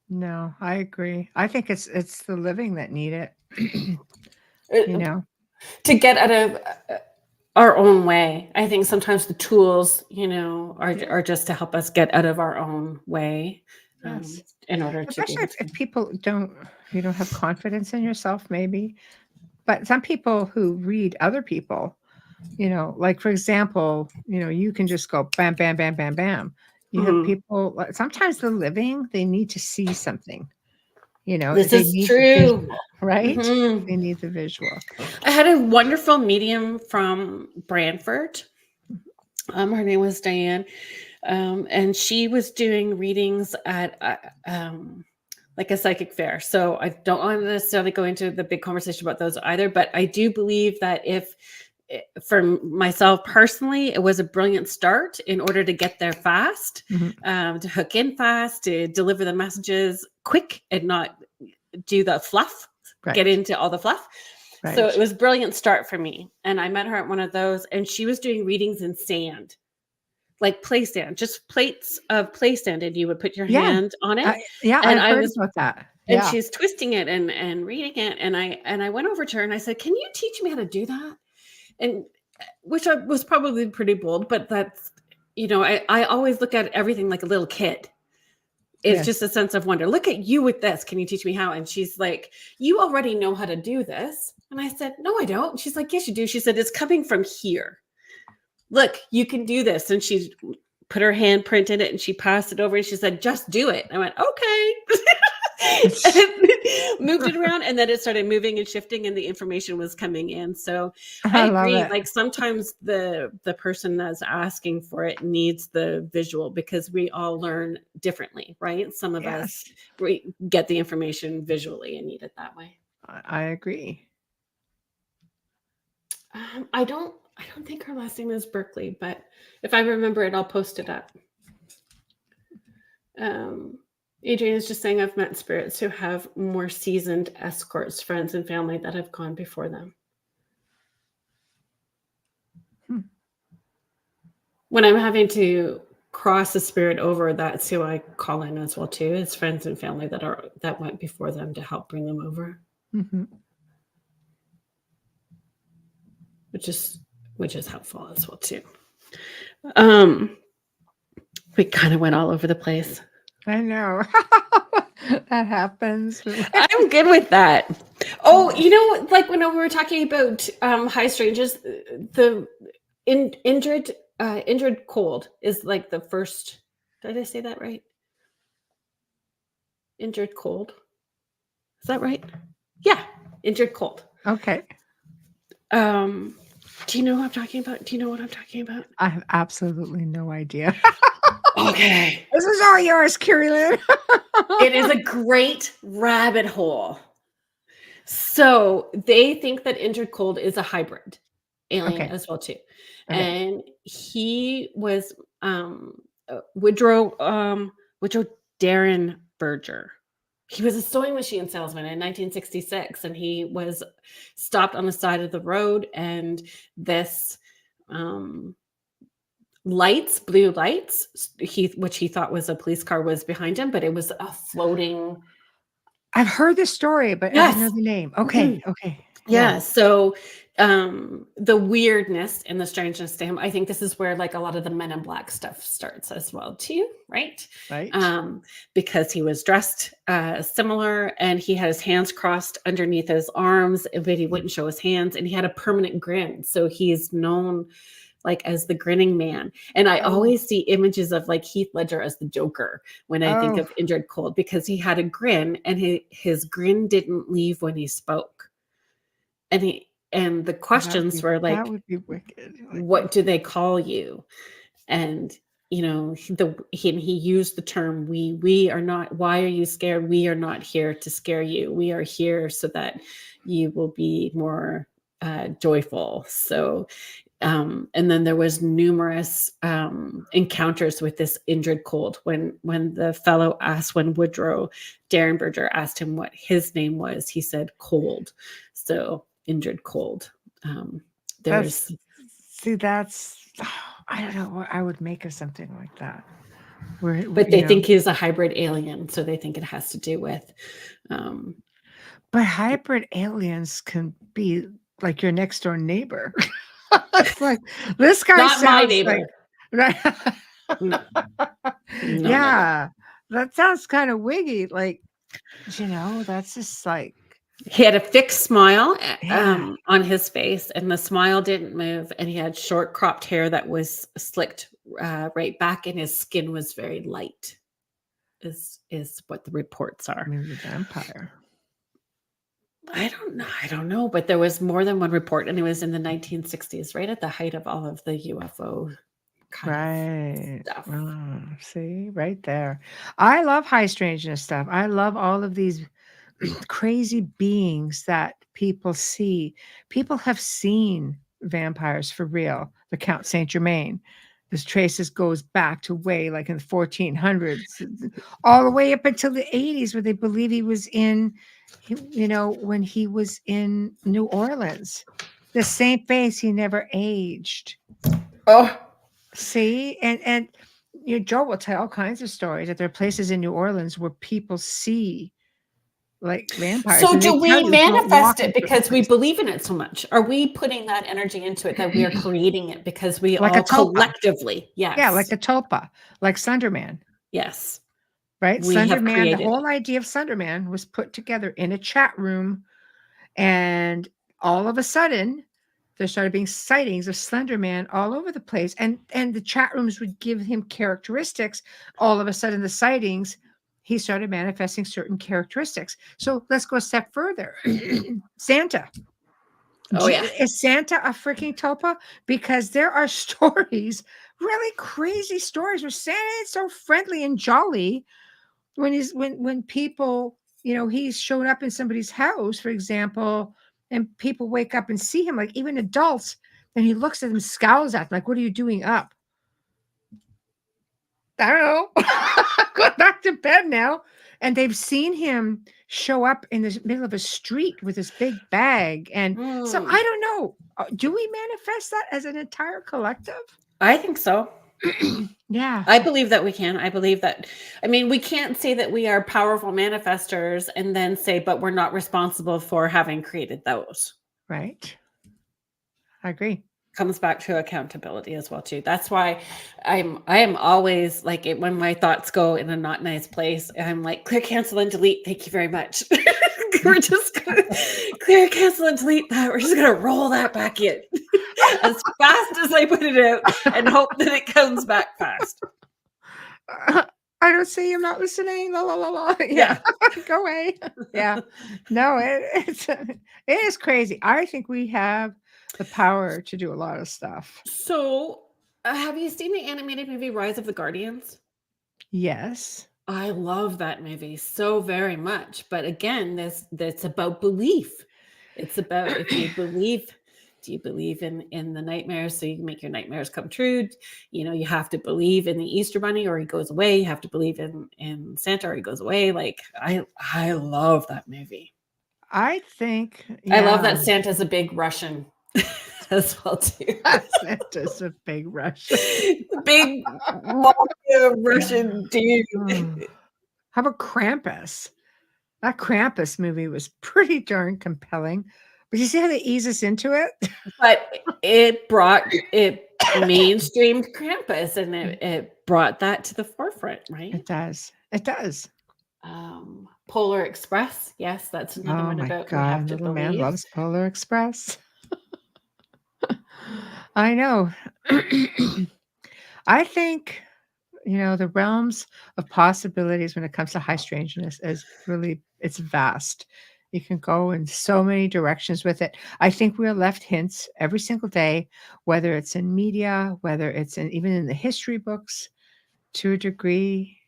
No, I agree. I think it's the living that need it. To get out of our own way. I think sometimes the tools, are just to help us get out of our own way. Yes. In order to Especially if people don't have confidence in yourself, maybe. But some people who read other people, like for example, you can just go bam, bam, bam, bam, bam. You have people, sometimes the living, they need to see something. This they is need true. the visual, right? Mhm. They need the visual. I had a wonderful medium from Brantford. Her name was Diane. And she was doing readings at like a psychic fair. So I don't want to necessarily go into the big conversation about those either, but I do believe that for myself personally, it was a brilliant start in order to get there fast, to hook in fast, to deliver the messages quick and not do the fluff, get into all the fluff. Right. So it was a brilliant start for me. And I met her at one of those, and she was doing readings in sand. Like play sand, just plates of play sand, and you would put your hand on it. And I've heard about that. And she's twisting it and reading it. And I went over to her and I said, "Can you teach me how to do that?" And which was probably pretty bold, but that's, I always look at everything like a little kid. It's just a sense of wonder. Look at you with this. Can you teach me how? And she's like, "You already know how to do this." And I said, "No, I don't." She's like, "Yes, you do." She said, "It's coming from here. Look, you can do this." And she put her handprint in it and she passed it over and she said, "Just do it." I went, "Okay." And moved it around, and then it started moving and shifting and the information was coming in. So I agree. Like sometimes the person that's asking for it needs the visual, because we all learn differently, right? Some of us get the information visually and need it that way. I agree. I don't think her last name is Berkeley, but if I remember it, I'll post it up. Adrian is just saying I've met spirits who have more seasoned escorts, friends, and family that have gone before them. When I'm having to cross a spirit over, that's who I call in as well too. It's friends and family that went before them to help bring them over, which is helpful as well too. We kind of went all over the place. I know. That happens. I'm good with that. Oh, you know, like when we were talking about high stranges, the injured cold is like the first. Did I say that right? Injured cold. Is that right? Yeah, injured cold. Okay. Do you know what I'm talking about? Do you know what I'm talking about? I have absolutely no idea. Okay. This is all yours, Kerrilynn. It is a great rabbit hole. So they think that injured cold is a hybrid alien as well too. Okay. And he was Woodrow Derenberger. He was a sewing machine salesman in 1966, and he was stopped on the side of the road, and this blue lights, which he thought was a police car, was behind him, but it was a floating. I've heard this story, but yes. I don't know the name. Okay. Okay. Yeah. So the weirdness and the strangeness to him, I think this is where like a lot of the Men in Black stuff starts as well too, right? Right. Because he was dressed similar, and he had his hands crossed underneath his arms, but he wouldn't show his hands, and he had a permanent grin. So he's known like as the grinning man. And I always see images of like Heath Ledger as the Joker when I think of injured cold, because he had a grin, and his grin didn't leave when he spoke. And the questions were like, that would be wicked. What do they call you? And you know, he used the term we are not, why are you scared? We are not here to scare you. We are here so that you will be more joyful. So and then there was numerous encounters with this injured cold. When the fellow asked, when Woodrow Derenberger asked him what his name was, he said cold. So injured cold. That's I don't know what I would make of something like that. But they think he's a hybrid alien, so they think it has to do with. But hybrid aliens can be like your next door neighbor. It's like this guy not sounds my neighbor. Like, no, yeah, that sounds kind of wiggy. Like, you know, that's just like. He had a fixed smile on his face, and the smile didn't move, and he had short cropped hair that was slicked right back, and his skin was very light, is what the reports are. Maybe a vampire. I don't know, but there was more than one report, and it was in the 1960s, right at the height of all of the UFO kind of stuff. Oh, see, right there. I love high strangeness stuff. I love all of these crazy beings that people see. People have seen vampires for real. The Count Saint Germain. This traces goes back to way like in the 1400s, all the way up until the 80s, where they believe he was in, you know, when he was in New Orleans. The same face, he never aged. Oh, see, and you know, Joe will tell all kinds of stories that there are places in New Orleans where people see like vampires. So do we manifest it because we believe in it so much? Are we putting that energy into it that we are creating it because we like all collectively? Yes. Yeah, like a tulpa, like Slenderman. Yes. Right? Slenderman, the whole idea of Slenderman was put together in a chat room, and all of a sudden there started being sightings of Slenderman all over the place. And the chat rooms would give him characteristics. All of a sudden the sightings, he started manifesting certain characteristics. So let's go a step further. Santa. Oh, yeah. Is Santa a freaking tulpa? Because there are stories, really crazy stories, where Santa is so friendly and jolly when people, you know, he's showed up in somebody's house, for example, and people wake up and see him, like even adults, and he looks at them, scowls at them, like, "What are you doing up?" I don't know. Go back to bed now. And they've seen him show up in the middle of a street with this big bag. And so Mm, I don't know. Do we manifest that as an entire collective? I think so. Yeah. I believe that we can. I believe that, I mean, we can't say that we are powerful manifestors and then say, but we're not responsible for having created those. Right. I agree. Comes back to accountability as well too. That's why I am always like it when my thoughts go in a not nice place. I'm like, clear, cancel, and delete. Thank you very much. We're just gonna clear, cancel, and delete that. We're just gonna roll that back in as fast as I put it out and hope that it comes back fast. I don't see I'm not listening. La la la la. Yeah. Go away. Yeah. No, it is crazy. I think we have the power to do a lot of stuff. So, have you seen the animated movie Rise of the Guardians? Yes. I love that movie so very much. But again, that's about belief. It's about if you believe, do you believe in the nightmares so you can make your nightmares come true? You know, you have to believe in the Easter Bunny or he goes away. You have to believe in Santa or he goes away. Like I love that movie. I think, I love yeah. that Santa's a big Russian as well too. Santa's a big Russian. Big mafia Russian dude. How about Krampus? That Krampus movie was pretty darn compelling. But you see how they ease us into it? But it mainstreamed Krampus and it brought that to the forefront, right? It does. It does. Polar Express. Yes, that's another Oh one my about we have God, to little man believe. loves Polar Express. I know. I think, the realms of possibilities when it comes to high strangeness is really, it's vast. You can go in so many directions with it. I think we're left hints every single day, whether it's in media, whether it's even in the history books to a degree.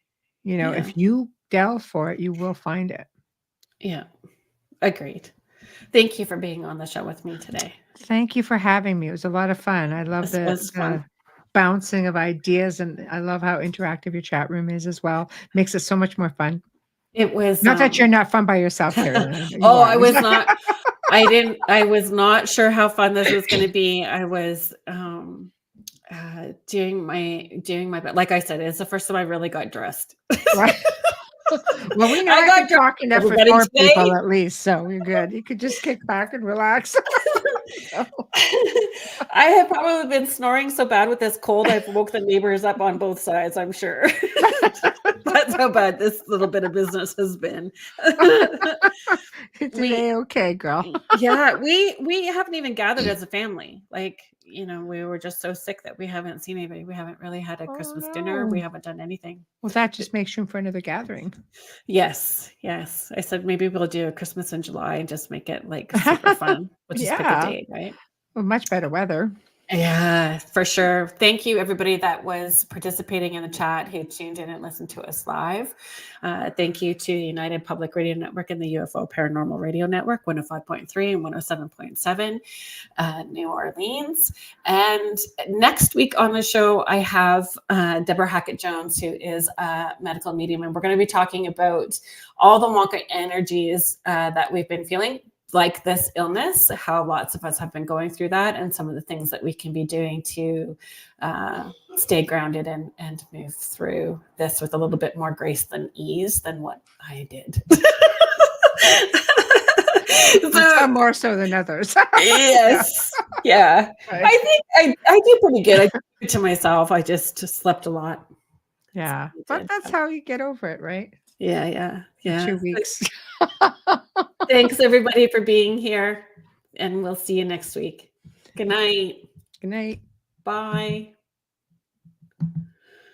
Yeah. If you delve for it, you will find it. Yeah. Agreed. Thank you for being on the show with me today. Thank you for having me. It was a lot of fun. I love This was fun. the bouncing of ideas, and I love how interactive your chat room is as well. Makes it so much more fun. It was Not that you're not fun by yourself, Kerrilynn. Oh, I was not. I was not sure how fun this was going to be. I was doing my like I said, it's the first time I really got dressed. Right. Well, we know I I got can talk enough for everybody 4 today. people at least, so you're good. You could just kick back and relax. I have probably been snoring so bad with this cold, I've woke the neighbors up on both sides, I'm sure. That's how bad this little bit of business has been. Today, okay, girl. Yeah, we haven't even gathered as a family. Like, we were just so sick that we haven't seen anybody. We haven't really had a Christmas dinner. We haven't done anything. Well, that just makes room for another gathering. Yes. I said maybe we'll do a Christmas in July and just make it like super fun. We'll just pick a date, right? Well, much better weather. Yeah, for sure. Thank you, everybody that was participating in the chat who tuned in and listened to us live. Thank you to United Public Radio Network and the UFO Paranormal Radio Network, 105.3 and 107.7, New Orleans. And next week on the show, I have Deborah Hackett-Jones, who is a medical medium, and we're going to be talking about all the Wonka energies that we've been feeling, like this illness, how lots of us have been going through that, and some of the things that we can be doing to stay grounded and move through this with a little bit more grace than ease than what I did. Some more so than others. Yes. Yeah. Right. I think I did pretty good. I did it to myself. I just slept a lot. Yeah. But that's how you get over it, right? Yeah. 2 weeks. Thanks, everybody, for being here. And we'll see you next week. Good night. Good night. Bye.